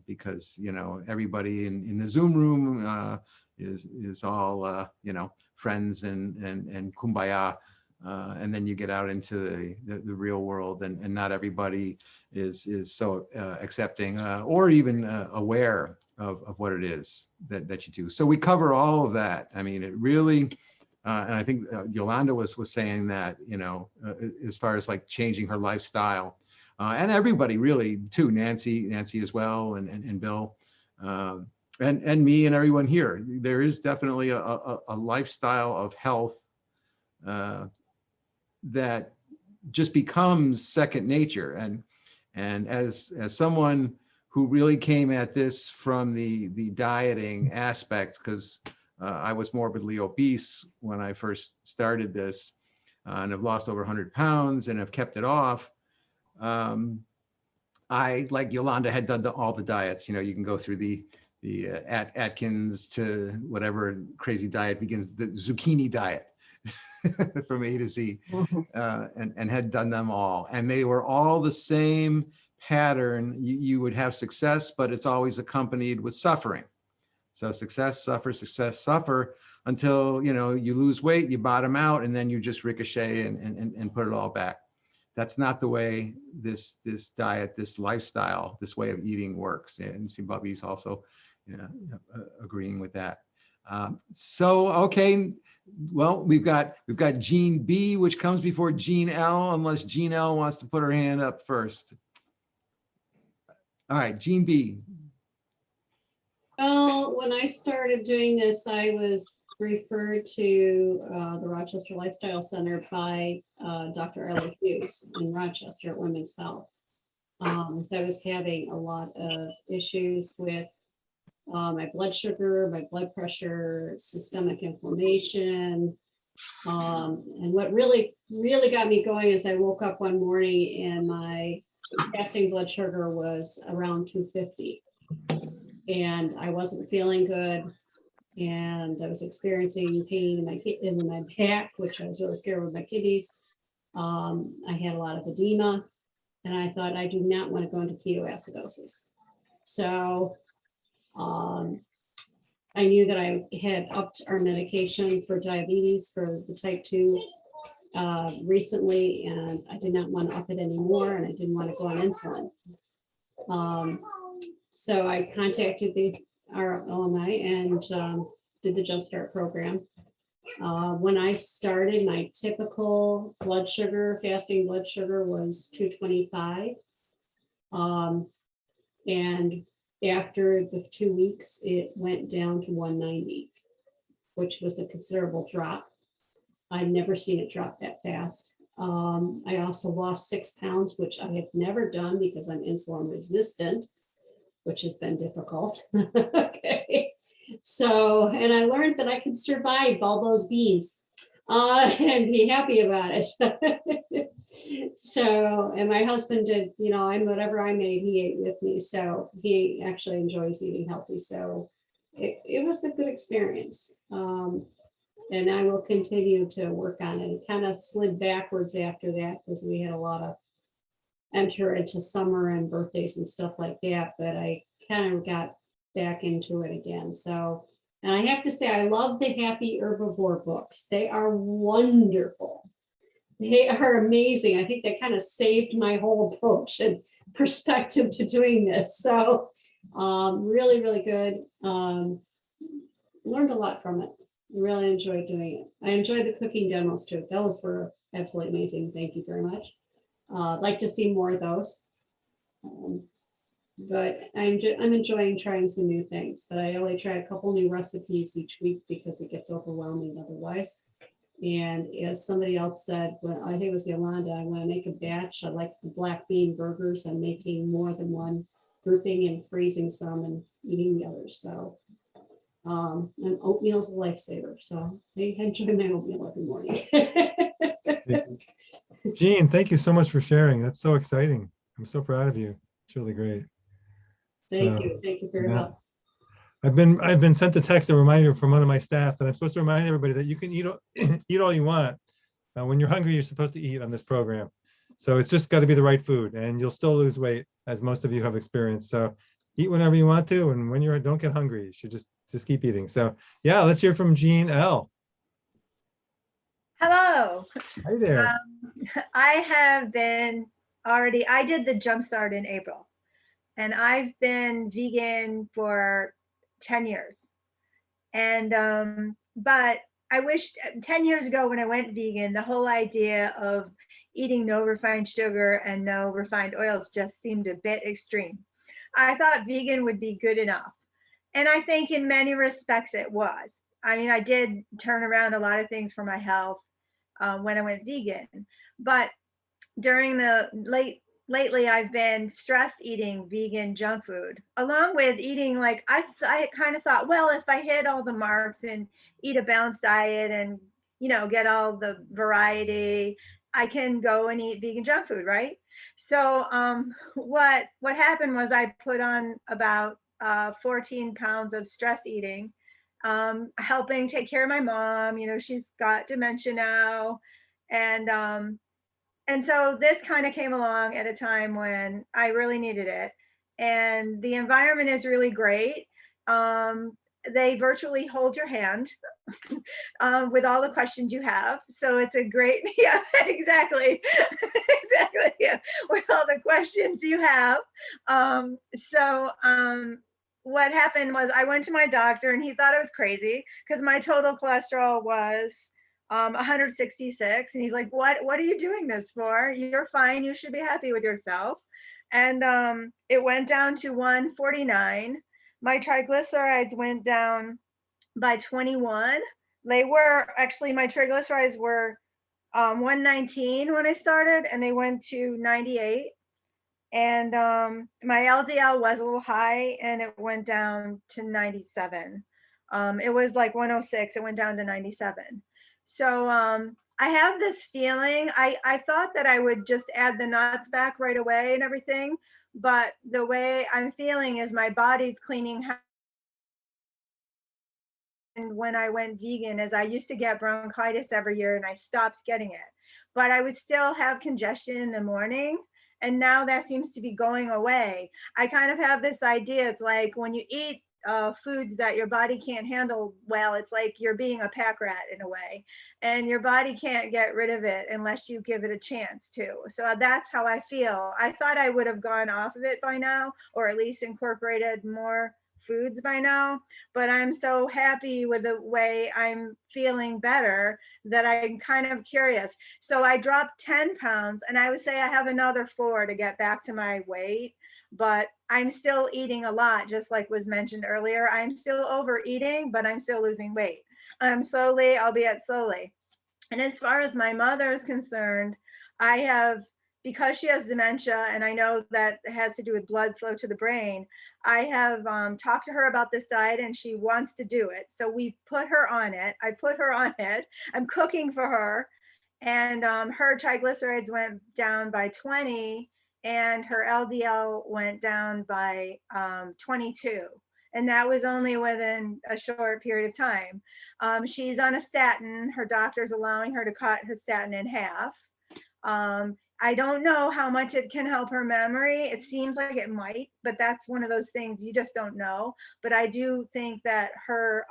because, you know, everybody in the Zoom room is all, you know, friends and kumbaya. And then you get out into the real world, and not everybody is so accepting or even aware of what it is that you do. So we cover all of that. I mean, it really, and I think Yolanda was saying that, you know, as far as like changing her lifestyle, and everybody really too, Nancy as well, and Bill, and me and everyone here. There is definitely a lifestyle of health that just becomes second nature. And as someone who really came at this from the dieting aspect, because I was morbidly obese when I first started this, and have lost over 100 pounds and have kept it off. I, like Yolanda, had done all the diets. You know, you can go through the Atkins to whatever crazy diet begins, the zucchini diet from A to Z, and had done them all. And they were all the same pattern. You would have success, but it's always accompanied with suffering. So success, suffer until, you know, you lose weight, you bottom out, and then you just ricochet and put it all back. That's not the way this diet, this lifestyle, this way of eating works. And see, Bubby's also, you know, agreeing with that. So, okay, well, we've got Jean B, which comes before Jean L, unless Jean L wants to put her hand up first. All right, Jean B. Well, when I started doing this, I was referred to the Rochester Lifestyle Center by Dr. Hughes in Rochester at Women's Health. So I was having a lot of issues with my blood sugar, my blood pressure, systemic inflammation. And what really got me going is I woke up one morning and my fasting blood sugar was around 250. And I wasn't feeling good. And I was experiencing pain in my back, which I was really scared with my kidneys. I had a lot of edema, and I thought, I do not want to go into ketoacidosis. So I knew that I had upped our medication for diabetes for the type 2 recently, and I did not want to up it anymore, and I didn't want to go on insulin. So I contacted the RLMI and did the Jumpstart program. When I started, my typical blood sugar, fasting blood sugar, was 225. And after the 2 weeks, it went down to 190, which was a considerable drop. I've never seen it drop that fast. I also lost 6 pounds, which I have never done because I'm insulin resistant, which has been difficult. Okay. So, and I learned that I could survive all those beans and be happy about it. So, and my husband did, you know, whatever I made, he ate with me. So he actually enjoys eating healthy. So it was a good experience. And I will continue to work on it. It kind of slid backwards after that because we had a lot of enter into summer and birthdays and stuff like that, but I kind of got back into it again. So, and I have to say, I love the Happy Herbivore books. They are wonderful. They are amazing. I think they kind of saved my whole approach and perspective to doing this. So really, really good. Learned a lot from it. Really enjoyed doing it. I enjoyed the cooking demos too. Those were absolutely amazing. Thank you very much. I'd like to see more of those. But I'm enjoying trying some new things, but I only try a couple new recipes each week because it gets overwhelming otherwise. And as somebody else said, well, I think it was Yolanda, I want to make a batch. I like the black bean burgers. I'm making more than one grouping and freezing some and eating the others. So and oatmeal's a lifesaver. So I enjoy my oatmeal every morning. Jean, thank you so much for sharing. That's so exciting. I'm so proud of you. It's really great. Thank So, you. Thank you for your yeah. help. I've been sent a text, a reminder from one of my staff that I'm supposed to remind everybody that you can eat eat all you want. When you're hungry, you're supposed to eat on this program. So it's just got to be the right food, and you'll still lose weight, as most of you have experienced. So eat whenever you want to, and when don't get hungry. You should just keep eating. So yeah, let's hear from Jean L. Hello. Hi there. I have been I did the Jumpstart in April, and I've been vegan for 10 years. And, but I wish 10 years ago when I went vegan, the whole idea of eating no refined sugar and no refined oils just seemed a bit extreme. I thought vegan would be good enough. And I think in many respects it was. I mean, I did turn around a lot of things for my health when I went vegan, but during the lately I've been stress eating vegan junk food, along with eating like I kind of thought, well, if I hit all the marks and eat a balanced diet and get all the variety, I can go and eat vegan junk food, right? So what happened was I put on about 14 pounds of stress eating, helping take care of my mom. She's got dementia now, and so this kind of came along at a time when I really needed it. And the environment is really great. They virtually hold your hand with all the questions you have. So it's a great, yeah, exactly. Exactly. Yeah. With all the questions you have. What happened was I went to my doctor and he thought I was crazy because my total cholesterol was 166, and he's like, what are you doing this for? You're fine, you should be happy with yourself. And it went down to 149. My triglycerides went down by 21. My triglycerides were 119 when I started, and they went to 98. And my LDL was a little high, and it went down to 97. It was like 106, it went down to 97. So I have this feeling, I thought that I would just add the nuts back right away and everything, but the way I'm feeling is my body's cleaning. And when I went vegan, is I used to get bronchitis every year and I stopped getting it, but I would still have congestion in the morning. And now that seems to be going away. I kind of have this idea. It's like when you eat foods that your body can't handle well, it's like you're being a pack rat in a way, and your body can't get rid of it unless you give it a chance to. So that's how I feel. I thought I would have gone off of it by now, or at least incorporated more foods by now, but I'm so happy with the way I'm feeling better that I'm kind of curious. So I dropped 10 pounds, and I would say I have another 4 to get back to my weight, but I'm still eating a lot, just like was mentioned earlier. I'm still overeating, but I'm still losing weight. Slowly, albeit slowly. And as far as my mother is concerned, I have, because she has dementia, and I know that it has to do with blood flow to the brain, I have talked to her about this diet, and she wants to do it. So we put her on it. I put her on it. I'm cooking for her. And her triglycerides went down by 20, and her LDL went down by 22. And that was only within a short period of time. She's on a statin. Her doctor's allowing her to cut her statin in half. I don't know how much it can help her memory. It seems like it might, but that's one of those things you just don't know. But I do think that her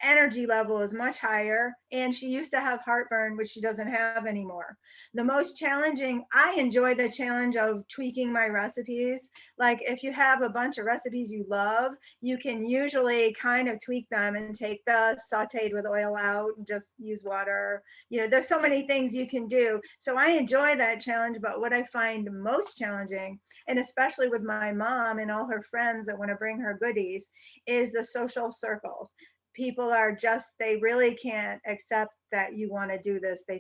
energy level is much higher, and she used to have heartburn, which she doesn't have anymore. The most challenging, I enjoy the challenge of tweaking my recipes. Like if you have a bunch of recipes you love, you can usually kind of tweak them and take the sauteed with oil out and just use water. There's so many things you can do. So I enjoy that challenge, but what I find most challenging, and especially with my mom and all her friends that want to bring her goodies, is the social circles. People are they really can't accept that you want to do this. I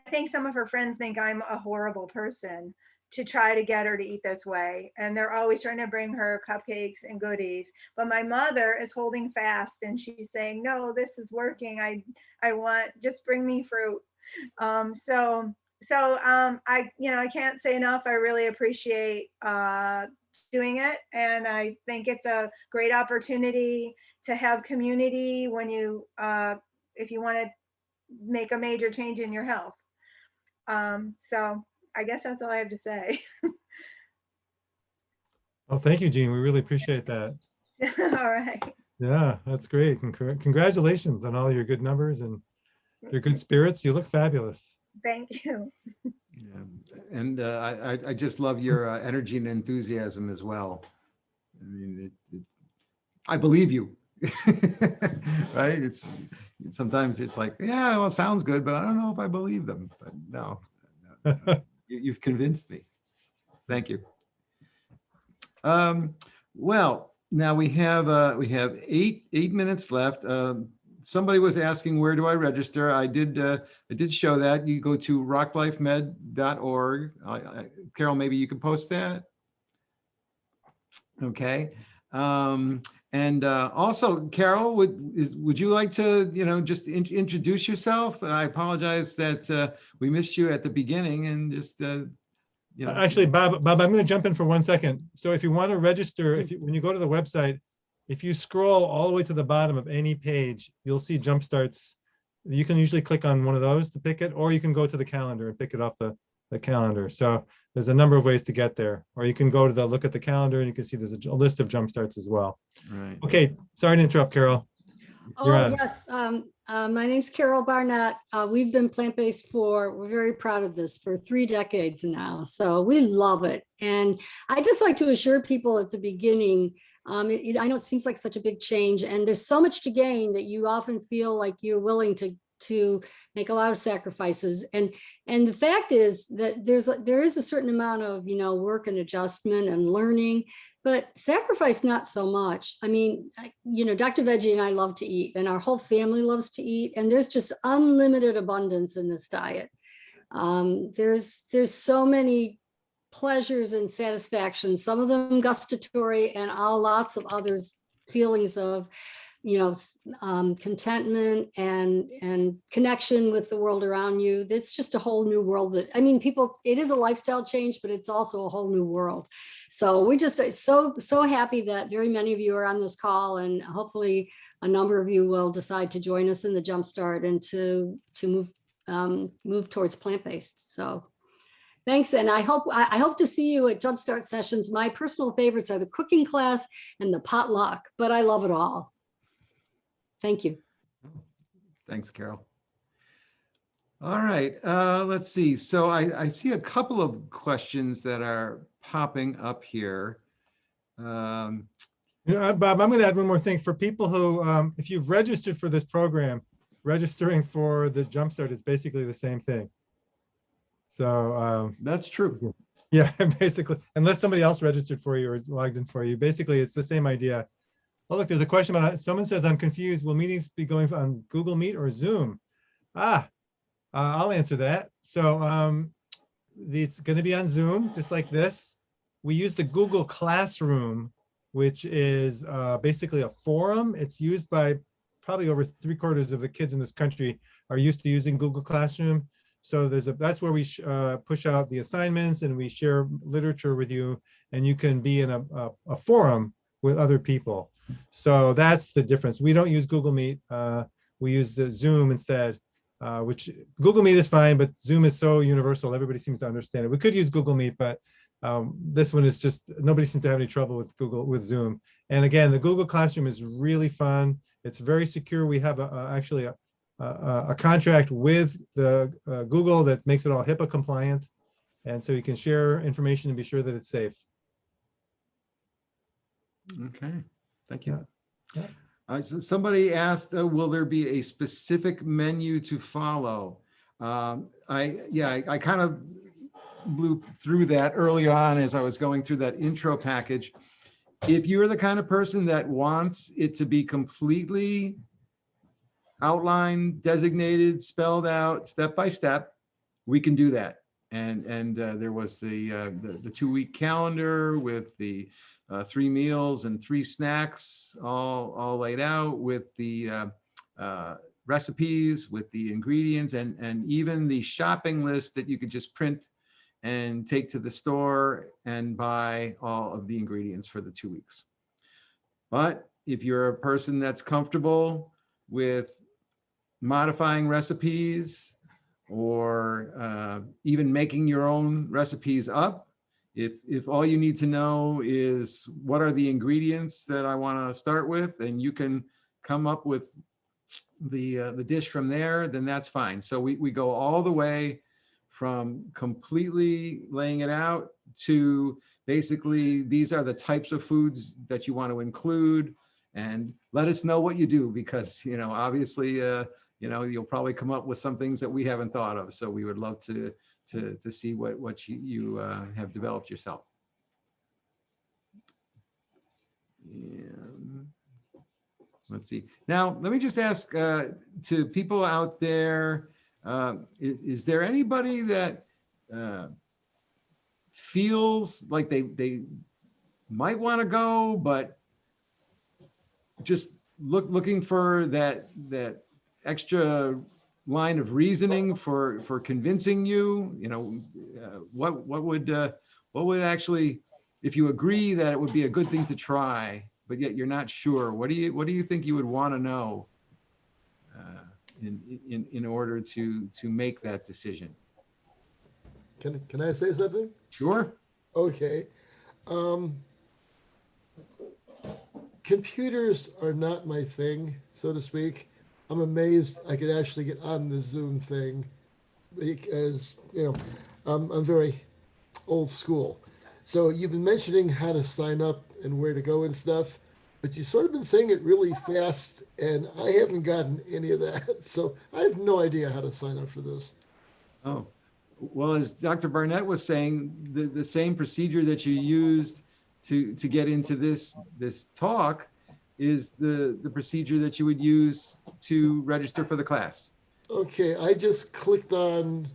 think some of her friends think I'm a horrible person to try to get her to eat this way. And they're always trying to bring her cupcakes and goodies. But my mother is holding fast, and she's saying, no, this is working. I want, just bring me fruit. so I can't say enough. I really appreciate doing it, and I think it's a great opportunity to have community when you if you want to make a major change in your health. So I guess that's all I have to say. Well, thank you, Jean. We really appreciate that. All right. Yeah, that's great. Congratulations on all your good numbers and your good spirits. You look fabulous. Thank you. Yeah. And I just love your energy and enthusiasm as well. I mean, I believe you, right? Sometimes it's like, yeah, well, it sounds good, but I don't know if I believe them. But no, you've convinced me. Thank you. Well, now we have 8 minutes left. Somebody was asking, where do I register? I did show that. You go to rocklifemed.org. Carol, maybe you could post that. Okay. And also, Carol, would you like to, just introduce yourself? I apologize that we missed you at the beginning, and just Actually, Bob, I'm going to jump in for 1 second. So if you want to register, when you go to the website, if you scroll all the way to the bottom of any page, you'll see Jumpstarts. You can usually click on one of those to pick it, or you can go to the calendar and pick it off the calendar. So there's a number of ways to get there, or you can go to look at the calendar and you can see there's a list of Jumpstarts as well. Right. Okay, sorry to interrupt, Carol. You're on. Yes. My name's Carol Barnett. We've been plant-based we're very proud of this, for 3 decades now. So we love it. And I just like to assure people at the beginning, I know it seems like such a big change, and there's so much to gain that you often feel like you're willing to make a lot of sacrifices. And the fact is that there is a certain amount of, work and adjustment and learning, but sacrifice not so much. I mean, Dr. Veggie and I love to eat, and our whole family loves to eat, and there's just unlimited abundance in this diet. There's so many pleasures and satisfactions, some of them gustatory, and lots of others feelings of contentment and connection with the world around you. It's just a whole new world it is a lifestyle change, but it's also a whole new world. So we just so happy that very many of you are on this call, and hopefully a number of you will decide to join us in the Jumpstart and to move towards plant-based. So thanks, and I hope to see you at Jumpstart sessions. My personal favorites are the cooking class and the potluck, but I love it all. Thank you. Thanks, Carol. All right, let's see. So I see a couple of questions that are popping up here. Bob, I'm going to add one more thing for people who, if you've registered for this program, registering for the Jumpstart is basically the same thing. So that's true. Yeah, basically, unless somebody else registered for you or logged in for you, basically it's the same idea. Oh, look, there's a question about, someone says, I'm confused. Will meetings be going on Google Meet or Zoom? I'll answer that. So it's going to be on Zoom, just like this. We use the Google Classroom, which is basically a forum. It's used by probably over 3/4 of the kids in this country are used to using Google Classroom. So that's where we push out the assignments, and we share literature with you, and you can be in a forum with other people. So that's the difference. We don't use Google Meet. We use the Zoom instead, which Google Meet is fine, but Zoom is so universal. Everybody seems to understand it. We could use Google Meet, but this one is just, nobody seems to have any trouble with Zoom. And again, the Google Classroom is really fun. It's very secure. We have actually a contract with the Google that makes it all HIPAA compliant. And so you can share information and be sure that it's safe. Okay. Thank you. Yeah. So somebody asked, will there be a specific menu to follow? I kind of blew through that early on as I was going through that intro package. If you're the kind of person that wants it to be completely outlined, designated, spelled out, step by step, we can do that. And there was the 2-week calendar with the 3 meals and 3 snacks all laid out, with the recipes with the ingredients and even the shopping list that you could just print and take to the store and buy all of the ingredients for the 2 weeks. But if you're a person that's comfortable with modifying recipes or even making your own recipes up, if all you need to know is what are the ingredients that I want to start with, and you can come up with the dish from there, then that's fine. So we go all the way from completely laying it out to basically these are the types of foods that you want to include, and let us know what you do, because obviously you'll probably come up with some things that we haven't thought of. So we would love to see what you have developed yourself. And let's see. Now, let me just ask to people out there, is there anybody that feels like they might want to go, but just looking for that extra line of reasoning for convincing you? What would actually, if you agree that it would be a good thing to try, but yet you're not sure, what do you think you would want to know in order to make that decision? Can I say something? Sure. Okay. Computers are not my thing, so to speak. I'm amazed I could actually get on the Zoom thing because, I'm very old school. So you've been mentioning how to sign up and where to go and stuff, but you've sort of been saying it really fast, and I haven't gotten any of that. So I have no idea how to sign up for this. Oh, well, as Dr. Barnett was saying, the same procedure that you used to get into this talk is the procedure that you would use to register for the class. Okay, I just clicked on,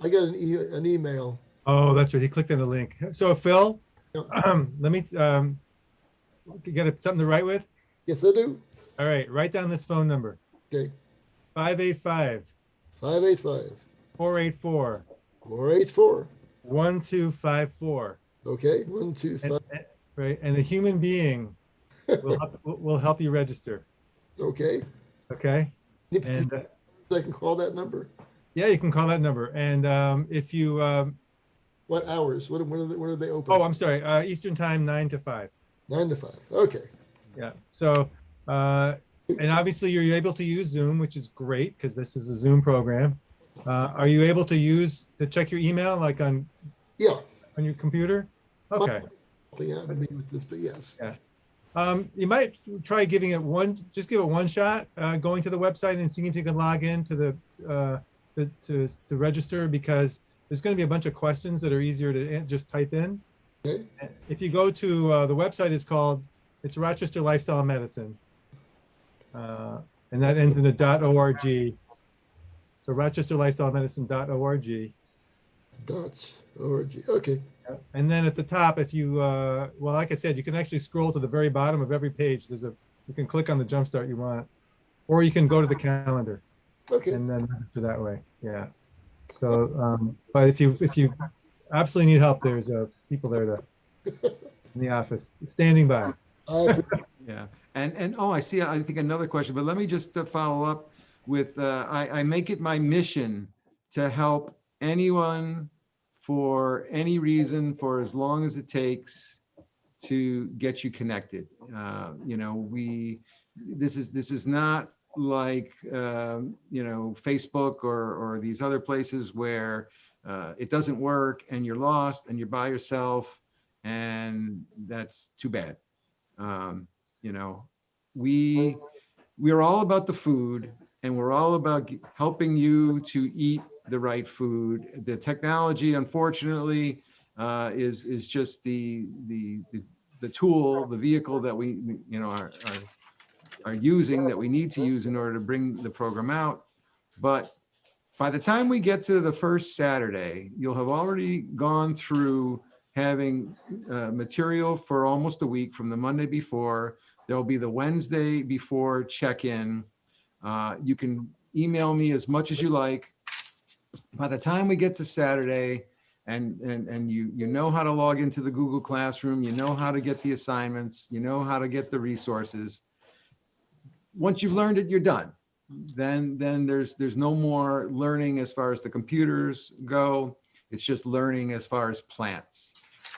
I got an email. Oh, that's right. He clicked on the link. So Phil, Yep. let me you got something to write with? Yes, I do. All right, write down this phone number. Okay, 585 585 484 484. 1254. Okay, 125. Right, and a human being will help you register. Okay, Okay, and I can call that number. yeah, you can call that number. And if you What hours? When are they open? oh, I'm sorry, Eastern time 9 to 5. 9 to 5. Okay. Yeah. So and obviously you're able to use Zoom, which is great because this is a Zoom program. Are you able to check your email like on Yeah. your computer? Okay. Helping out me with this, but yes. Yeah. You might try giving it give it one shot, going to the website and seeing if you can log in to to register, because there's going to be a bunch of questions that are easier to just type in. Okay. If you go to the website, it's Rochester Lifestyle Medicine, and that ends in a .org. So rochesterlifestylemedicine.org. .org. Okay. And then at the top, if you, well, like I said, you can actually scroll to the very bottom of every page. You can click on the Jumpstart you want, or you can go to the calendar. Okay. And then register that way. Yeah. So, but if you absolutely need help, there's people there in the office standing by. Yeah. And oh, I see. I think another question, but let me just follow up with, I make it my mission to help anyone for any reason, for as long as it takes to get you connected. This is not like, Facebook or these other places where it doesn't work and you're lost and you're by yourself, and that's too bad. We're all about the food, and we're all about helping you to eat the right food. The technology, unfortunately, is just the tool, the vehicle that we are using, that we need to use in order to bring the program out. But by the time we get to the first Saturday, you'll have already gone through having material for almost a week from the Monday before. There'll be the Wednesday before check-in. You can email me as much as you like. By the time we get to Saturday, and you know how to log into the Google Classroom, you know how to get the assignments, you know how to get the resources. Once you've learned it, you're done. Then there's no more learning as far as the computers go. It's just learning as far as plants.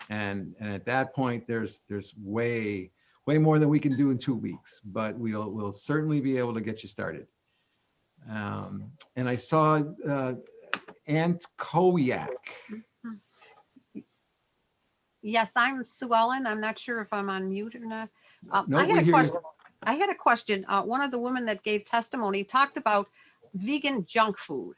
And at that point, there's way more than we can do in 2 weeks, but we'll certainly be able to get you started. And I saw Aunt Koyak. Yes, I'm Sue Ellen. I'm not sure if I'm on mute or not. No, I had we a hear question. you. I had a question. One of the women that gave testimony talked about vegan junk food.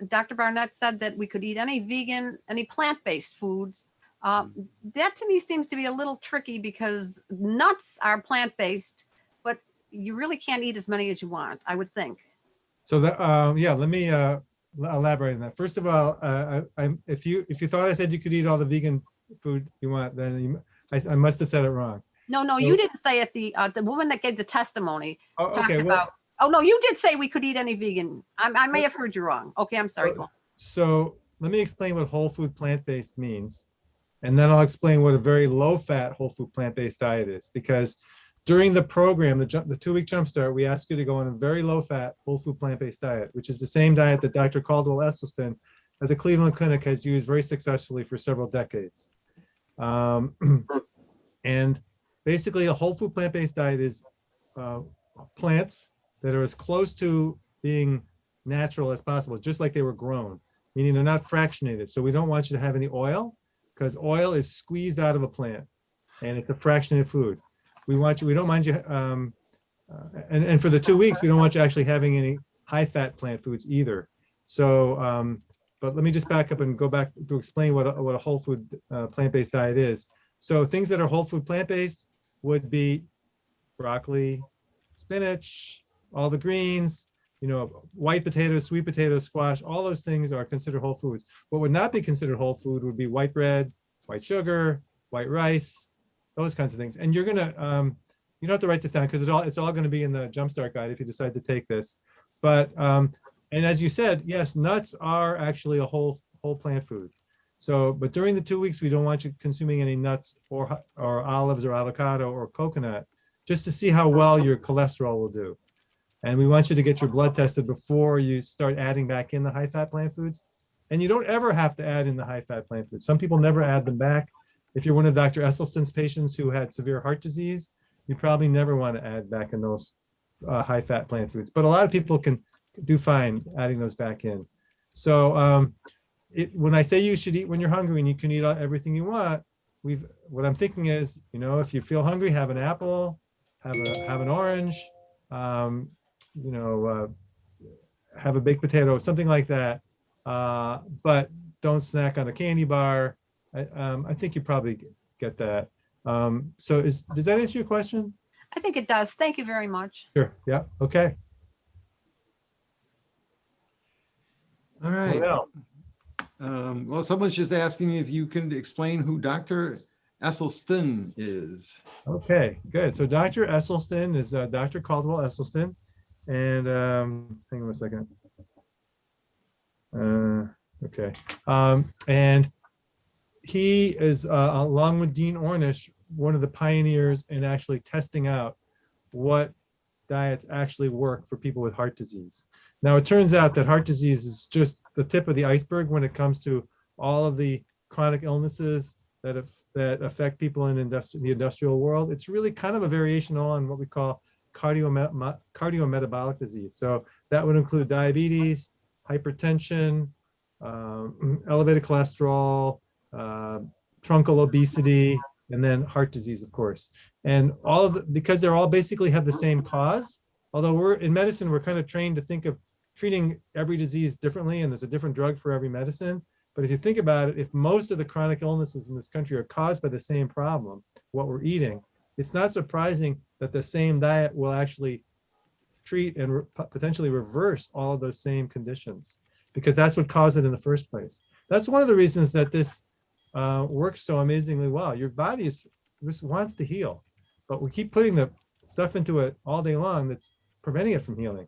Dr. Barnett said that we could eat any vegan, any plant-based foods. That to me seems to be a little tricky because nuts are plant-based, but you really can't eat as many as you want, I would think. So that, yeah, let me elaborate on that. First of all, if you thought I said you could eat all the vegan food you want, then I must have said it wrong. No, So- you didn't say it. The woman that gave the testimony Oh, talked okay, about. Oh no, you did say we could eat any vegan. I may have heard you wrong. Okay, I'm sorry. Go on. So let me explain what whole food plant-based means. And then I'll explain what a very low-fat whole food plant-based diet is. Because during the program, the 2-week Jumpstart, we ask you to go on a very low-fat whole food plant-based diet, which is the same diet that Dr. Esselstyn at the Cleveland Clinic has used very successfully for several decades. And basically, a whole food plant-based diet is plants that are as close to being natural as possible, just like they were grown, meaning they're not fractionated. So we don't want you to have any oil, because oil is squeezed out of a plant and it's a fractionated food. We don't mind you, and for the 2 weeks, we don't want you actually having any high-fat plant foods either. So, but let me just back up and go back to explain what a whole food plant-based diet is. So things that are whole food plant-based would be broccoli, spinach, all the greens, white potatoes, sweet potatoes, squash, all those things are considered whole foods. What would not be considered whole food would be white bread, white sugar, white rice, those kinds of things. And you're gonna, you don't have to write this down because it's all gonna be in the Jumpstart guide if you decide to take this. But, and as you said, yes, nuts are actually a whole plant food. So, but during the 2 weeks, we don't want you consuming any nuts or olives or avocado or coconut, just to see how well your cholesterol will do. And we want you to get your blood tested before you start adding back in the high-fat plant foods. And you don't ever have to add in the high-fat plant foods. Some people never add them back. If you're one of Dr. Esselstyn's patients who had severe heart disease, you probably never want to add back in those high-fat plant foods. But a lot of people can do fine adding those back in. So when I say you should eat when you're hungry and you can eat everything you want, what I'm thinking is, if you feel hungry, have an apple, have an orange, have a baked potato, something like that. But don't snack on a candy bar. I think you probably get that. So does that answer your question? I think it does. Thank you very much. Sure. Yeah. Okay. All right. Well, Well, someone's just asking if you can explain who Dr. Esselstyn is. okay, good. So Dr. Esselstyn is Dr. Caldwell Esselstyn. And hang on a second. Okay. And he is, along with Dean Ornish, one of the pioneers in actually testing out what diets actually work for people with heart disease. Now, it turns out that heart disease is just the tip of the iceberg when it comes to all of the chronic illnesses that affect people in the industrial world. It's really kind of a variation on what we call cardiometabolic disease. So that would include diabetes, hypertension, elevated cholesterol, truncal obesity, and then heart disease, of course. And all of it, because they're all basically have the same cause, although in medicine, we're kind of trained to think of treating every disease differently, and there's a different drug for every medicine. But if you think about it, if most of the chronic illnesses in this country are caused by the same problem, what we're eating, it's not surprising that the same diet will actually treat and potentially reverse all of those same conditions, because that's what caused it in the first place. That's one of the reasons that this works so amazingly well. Your body just wants to heal, but we keep putting the stuff into it all day long that's preventing it from healing.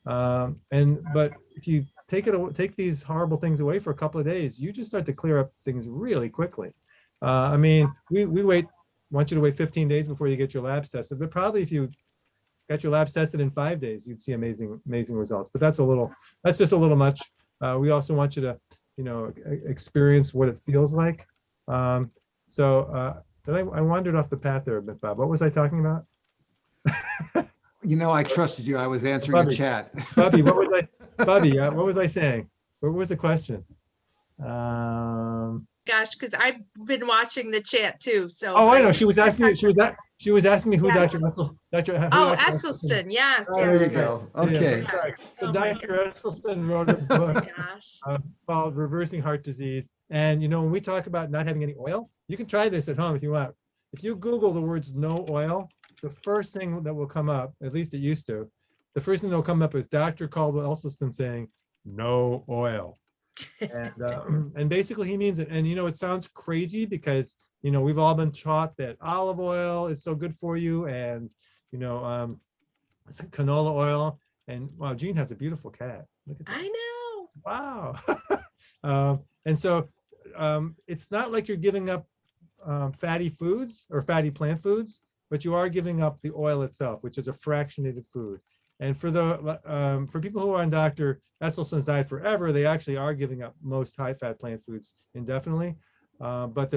But if you take these horrible things away for a couple of days, you just start to clear up things really quickly. I mean, we want you to wait 15 days before you get your labs tested, but probably if you got your labs tested in 5 days, you'd see amazing results. But that's just a little much. We also want you to, experience what it feels like. I wandered off the path there a bit, Bob. What was I talking about? I trusted you. I was answering Bobby. a chat. Bobby, what was I saying? What was the question? Gosh, because I've been watching the chat too. So. Oh, I know. She was asking me. She was asking me who Yes. Dr. Esselstyn, yes. There yes. you go. Okay. Sorry. So Oh, Dr. Esselstyn wrote a book Gosh. called Reversing Heart Disease. And when we talk about not having any oil, you can try this at home if you want. If you Google the words no oil, the first thing that will come up, at least it used to, the first thing that will come up is Dr. Esselstyn saying no oil. And basically he means it. And it sounds crazy because we've all been taught that olive oil is so good for you, and it's canola oil. And wow, Jean has a beautiful cat. Look at that. I know. Wow. And so it's not like you're giving up fatty foods or fatty plant foods, but you are giving up the oil itself, which is a fractionated food. And for people who are on Dr. Esselstyn's diet forever, they actually are giving up most high-fat plant foods indefinitely. But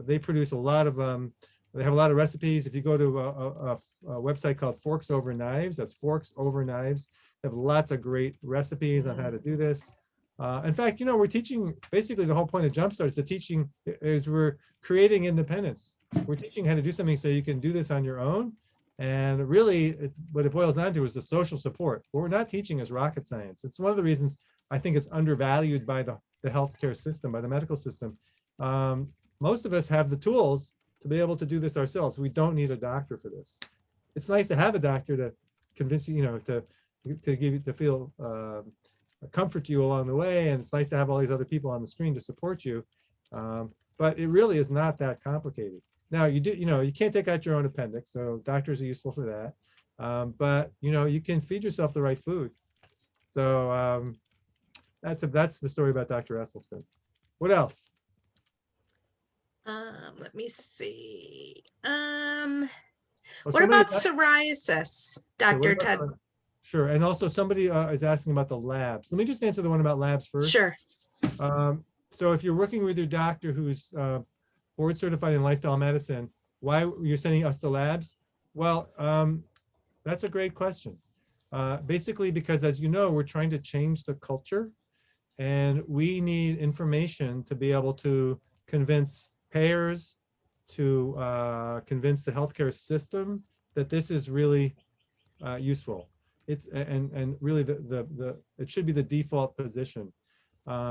they produce a lot of they have a lot of recipes. If you go to a website called Forks Over Knives, that's Forks Over Knives. They have lots of great recipes on how to do this. In fact, we're teaching, basically the whole point of Jumpstart is we're creating independence. We're teaching how to do something so you can do this on your own. And really, what it boils down to is the social support. What we're not teaching is rocket science. It's one of the reasons I think it's undervalued by the healthcare system, by the medical system. Most of us have the tools to be able to do this ourselves. We don't need a doctor for this. It's nice to have a doctor to convince you, to give you, to feel comfort you along the way, and it's nice to have all these other people on the screen to support you. But it really is not that complicated. Now you can't take out your own appendix, so doctors are useful for that. But you can feed yourself the right food. So that's the story about Dr. Esselstyn. What else? Let me see. Well, What about psoriasis, Dr. Ted? Sure. And also somebody is asking about the labs. Let me just answer the one about labs first. Sure. So if you're working with your doctor who's board certified in lifestyle medicine, why you're sending us to labs? Well, that's a great question. Basically, because as you know, we're trying to change the culture, and we need information to be able to convince payers, to convince the healthcare system that this is really useful. It's and really it should be the default position.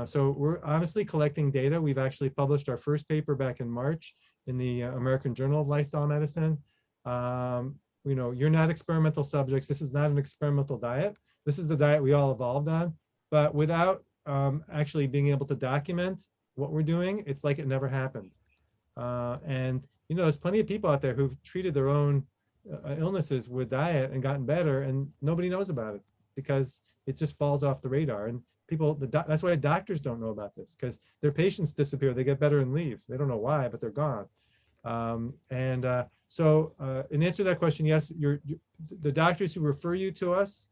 So we're honestly collecting data. We've actually published our first paper back in March in the American Journal of Lifestyle Medicine. You're not experimental subjects. This is not an experimental diet. This is the diet we all evolved on. But without actually being able to document what we're doing, it's like it never happened. And there's plenty of people out there who've treated their own illnesses with diet and gotten better, and nobody knows about it because it just falls off the radar. And that's why doctors don't know about this, because their patients disappear. They get better and leave. They don't know why, but they're gone. So in answer to that question, yes, the doctors who refer you to us,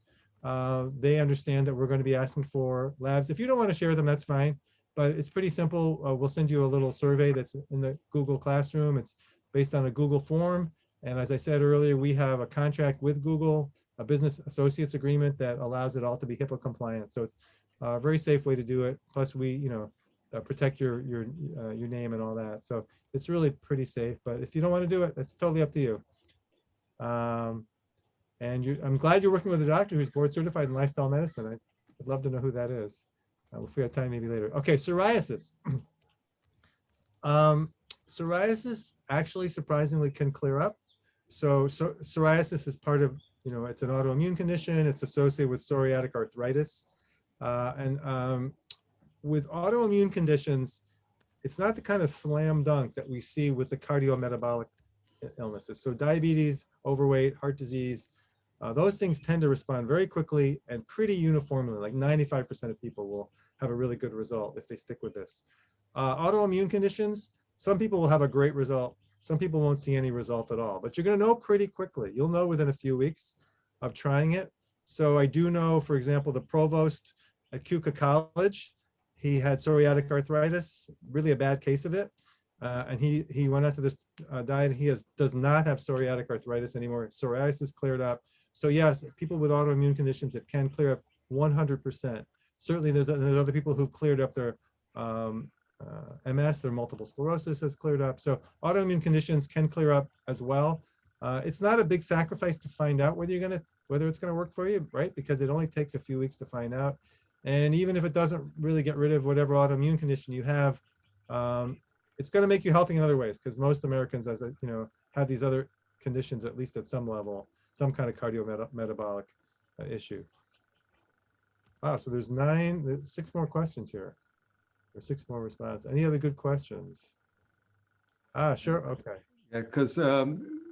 they understand that we're going to be asking for labs. If you don't want to share them, that's fine, but it's pretty simple. We'll send you a little survey that's in the Google Classroom. It's based on a Google form. And as I said earlier, we have a contract with Google, a business associates agreement that allows it all to be HIPAA compliant. So it's a very safe way to do it. Plus we, protect your name and all that. So it's really pretty safe, but if you don't want to do it, that's totally up to you. I'm glad you're working with a doctor who's board certified in lifestyle medicine. I'd love to know who that is. If we have time, maybe later. Okay, psoriasis. Psoriasis actually surprisingly can clear up. So psoriasis is part of, it's an autoimmune condition. It's associated with psoriatic arthritis. With autoimmune conditions, it's not the kind of slam dunk that we see with the cardiometabolic illnesses. So diabetes, overweight, heart disease, Those things tend to respond very quickly and pretty uniformly, like 95% of people will have a really good result if they stick with this. Autoimmune conditions, some people will have a great result. Some people won't see any result at all, but you're going to know pretty quickly. You'll know within a few weeks of trying it. So I do know, for example, the provost at Keuka College, he had psoriatic arthritis, really a bad case of it. And he went onto this diet. He does not have psoriatic arthritis anymore. Psoriasis cleared up. So yes, people with autoimmune conditions, it can clear up 100%. Certainly there's other people who've cleared up their MS, their multiple sclerosis has cleared up. So autoimmune conditions can clear up as well. It's not a big sacrifice to find out whether it's gonna work for you, right? Because it only takes a few weeks to find out. And even if it doesn't really get rid of whatever autoimmune condition you have, it's gonna make you healthy in other ways, because most Americans, as you know, have these other conditions, at least at some level, some kind of cardiometabolic issue. Wow, so there's 6 more questions here. Or 6 more responses. Any other good questions? Sure, okay. Yeah, because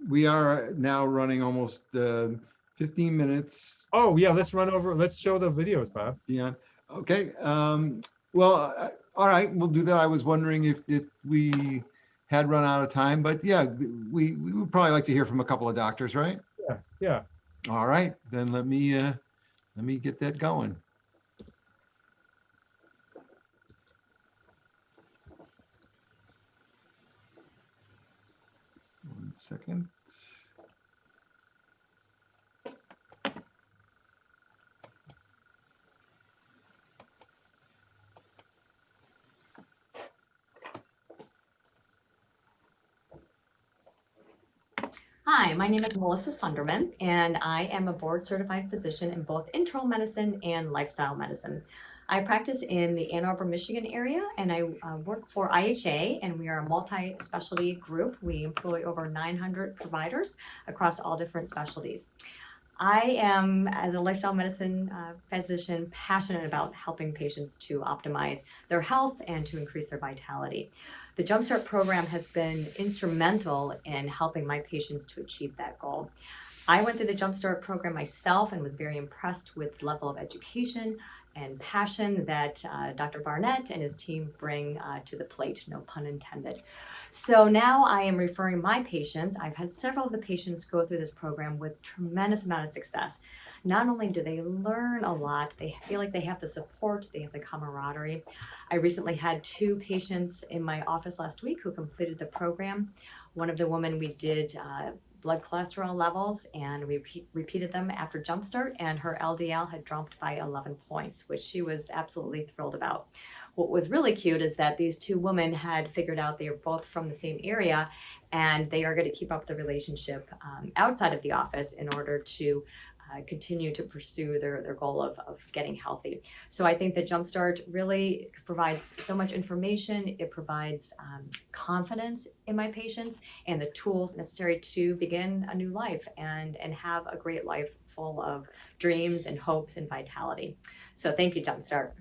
we are now running almost 15 minutes. Oh yeah, let's show the videos, Bob. Yeah, okay. Well, all right, we'll do that. I was wondering if we had run out of time, but yeah, we would probably like to hear from a couple of doctors, right? Yeah. All right, then let me get that going. One second. Hi, my name is Melissa Sunderman, and I am a board certified physician in both internal medicine and lifestyle medicine. I practice in the Ann Arbor, Michigan area, and I work for IHA, and we are a multi-specialty group. We employ over 900 providers across all different specialties. I am, as a lifestyle medicine physician, passionate about helping patients to optimize their health and to increase their vitality. The Jumpstart program has been instrumental in helping my patients to achieve that goal. I went through the Jumpstart program myself and was very impressed with the level of education and passion that Dr. Barnett and his team bring to the plate, no pun intended. So now I am referring my patients. I've had several of the patients go through this program with tremendous amount of success. Not only do they learn a lot, they feel like they have the support, they have the camaraderie. I recently had 2 patients in my office last week who completed the program. One of the women, we did blood cholesterol levels, and we repeated them after Jumpstart, and her LDL had dropped by 11 points, which she was absolutely thrilled about. What was really cute is that these 2 women had figured out they were both from the same area, and they are going to keep up the relationship outside of the office in order to continue to pursue their goal of getting healthy. So I think that Jumpstart really provides so much information. It provides confidence in my patients and the tools necessary to begin a new life and have a great life full of dreams and hopes and vitality. So thank you, Jumpstart.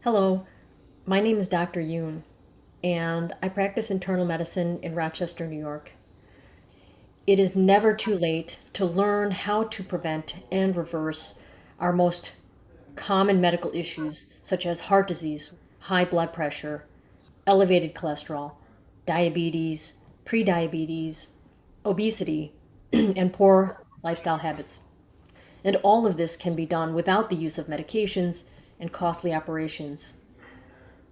Hello, my name is Dr. Yoon, and I practice internal medicine in Rochester, New York. It is never too late to learn how to prevent and reverse our most common medical issues, such as heart disease, high blood pressure, elevated cholesterol, diabetes, prediabetes, obesity, and poor lifestyle habits. And all of this can be done without the use of medications and costly operations.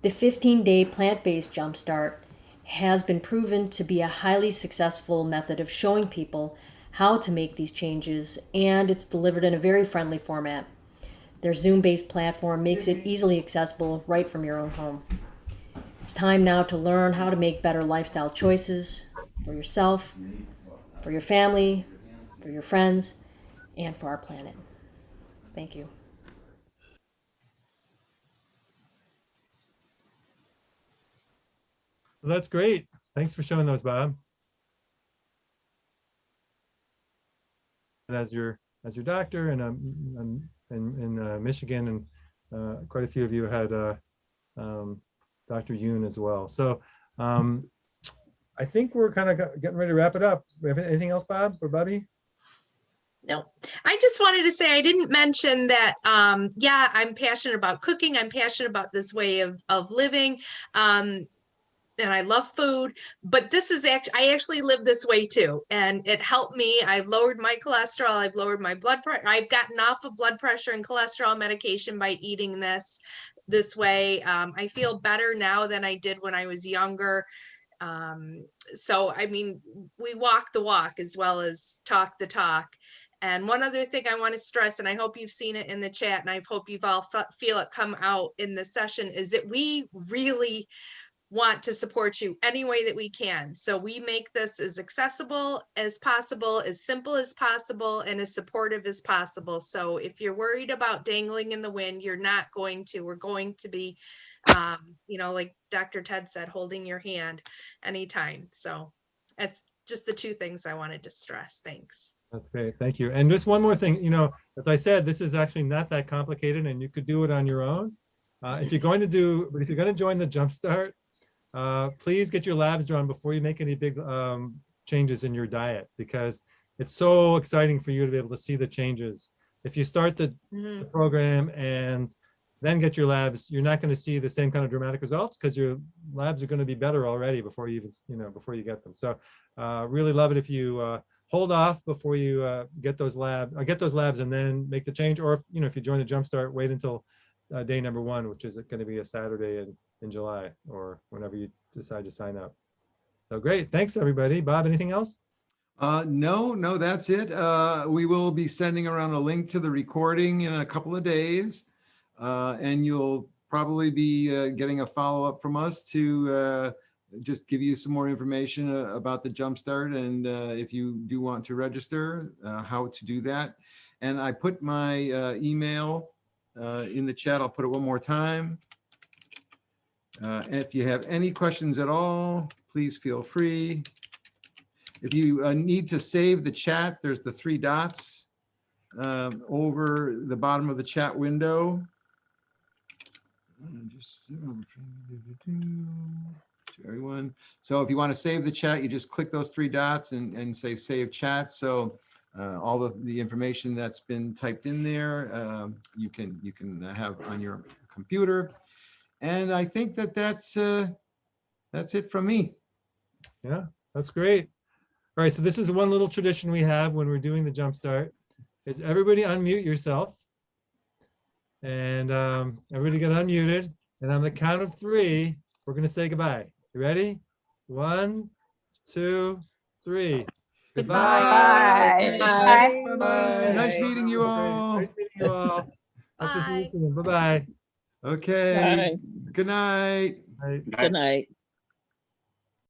The 15-day plant-based Jumpstart has been proven to be a highly successful method of showing people how to make these changes, and it's delivered in a very friendly format. Their Zoom-based platform makes it easily accessible right from your own home. It's time now to learn how to make better lifestyle choices for yourself, for your family, for your friends, and for our planet. Thank you. Well, that's great. Thanks for showing those, Bob. And as your doctor and in Michigan, and quite a few of you had Dr. Yoon as well. So I think we're kind of getting ready to wrap it up. We have anything else, Bob or Bobby? No, I just wanted to say, I didn't mention that, yeah, I'm passionate about cooking. I'm passionate about this way of living. And I love food, but this is I actually live this way too. And it helped me. I've lowered my cholesterol. I've lowered my blood pressure. I've gotten off of blood pressure and cholesterol medication by eating this way. I feel better now than I did when I was younger. So, I mean, we walk the walk as well as talk the talk. And one other thing I want to stress, and I hope you've seen it in the chat, and I hope you've all feel it come out in the session, is that we really want to support you any way that we can. So we make this as accessible as possible, as simple as possible, and as supportive as possible. So if you're worried about dangling in the wind, you're not going to. We're going to be, you know, like Dr. Ted said, holding your hand anytime. So that's just the two things I wanted to stress. Thanks. That's great. Thank you. And just one more thing, you know, as I said, this is actually not that complicated and you could do it on your own. If you're going to join the Jumpstart, please get your labs drawn before you make any big changes in your diet, because it's so exciting for you to be able to see the changes. If you start the program and then get your labs, you're not going to see the same kind of dramatic results because your labs are going to be better already before you even, you know, before you get them. So really love it if you hold off before you get those labs and then make the change. Or if, you know, if you join the Jumpstart, wait until day number 1, which is going to be a Saturday in July or whenever you decide to sign up. So great. Thanks, everybody. Bob, anything else? No, that's it. We will be sending around a link to the recording in a couple of days. And you'll probably be getting a follow-up from us to just give you some more information about the Jumpstart. And if you do want to register, how to do that. And I put my email in the chat. I'll put it one more time. And if you have any questions at all, please feel free. If you need to save the chat, there's the 3 dots over the bottom of the chat window. Just to everyone. So if you want to save the chat, you just click those 3 dots and say save chat. So all the information that's been typed in there, you can have on your computer. And I think that's it from me. Yeah, that's great. All right, so this is one little tradition we have when we're doing the Jumpstart, is everybody unmute yourself. And everybody get unmuted. And on the count of 3, we're going to say goodbye. You ready? 1, 2, 3. Goodbye. Bye. Bye. Nice meeting you all. Nice meeting you all. Hope to see you soon. Bye-bye. Okay. Bye. Good night. Bye. Good night.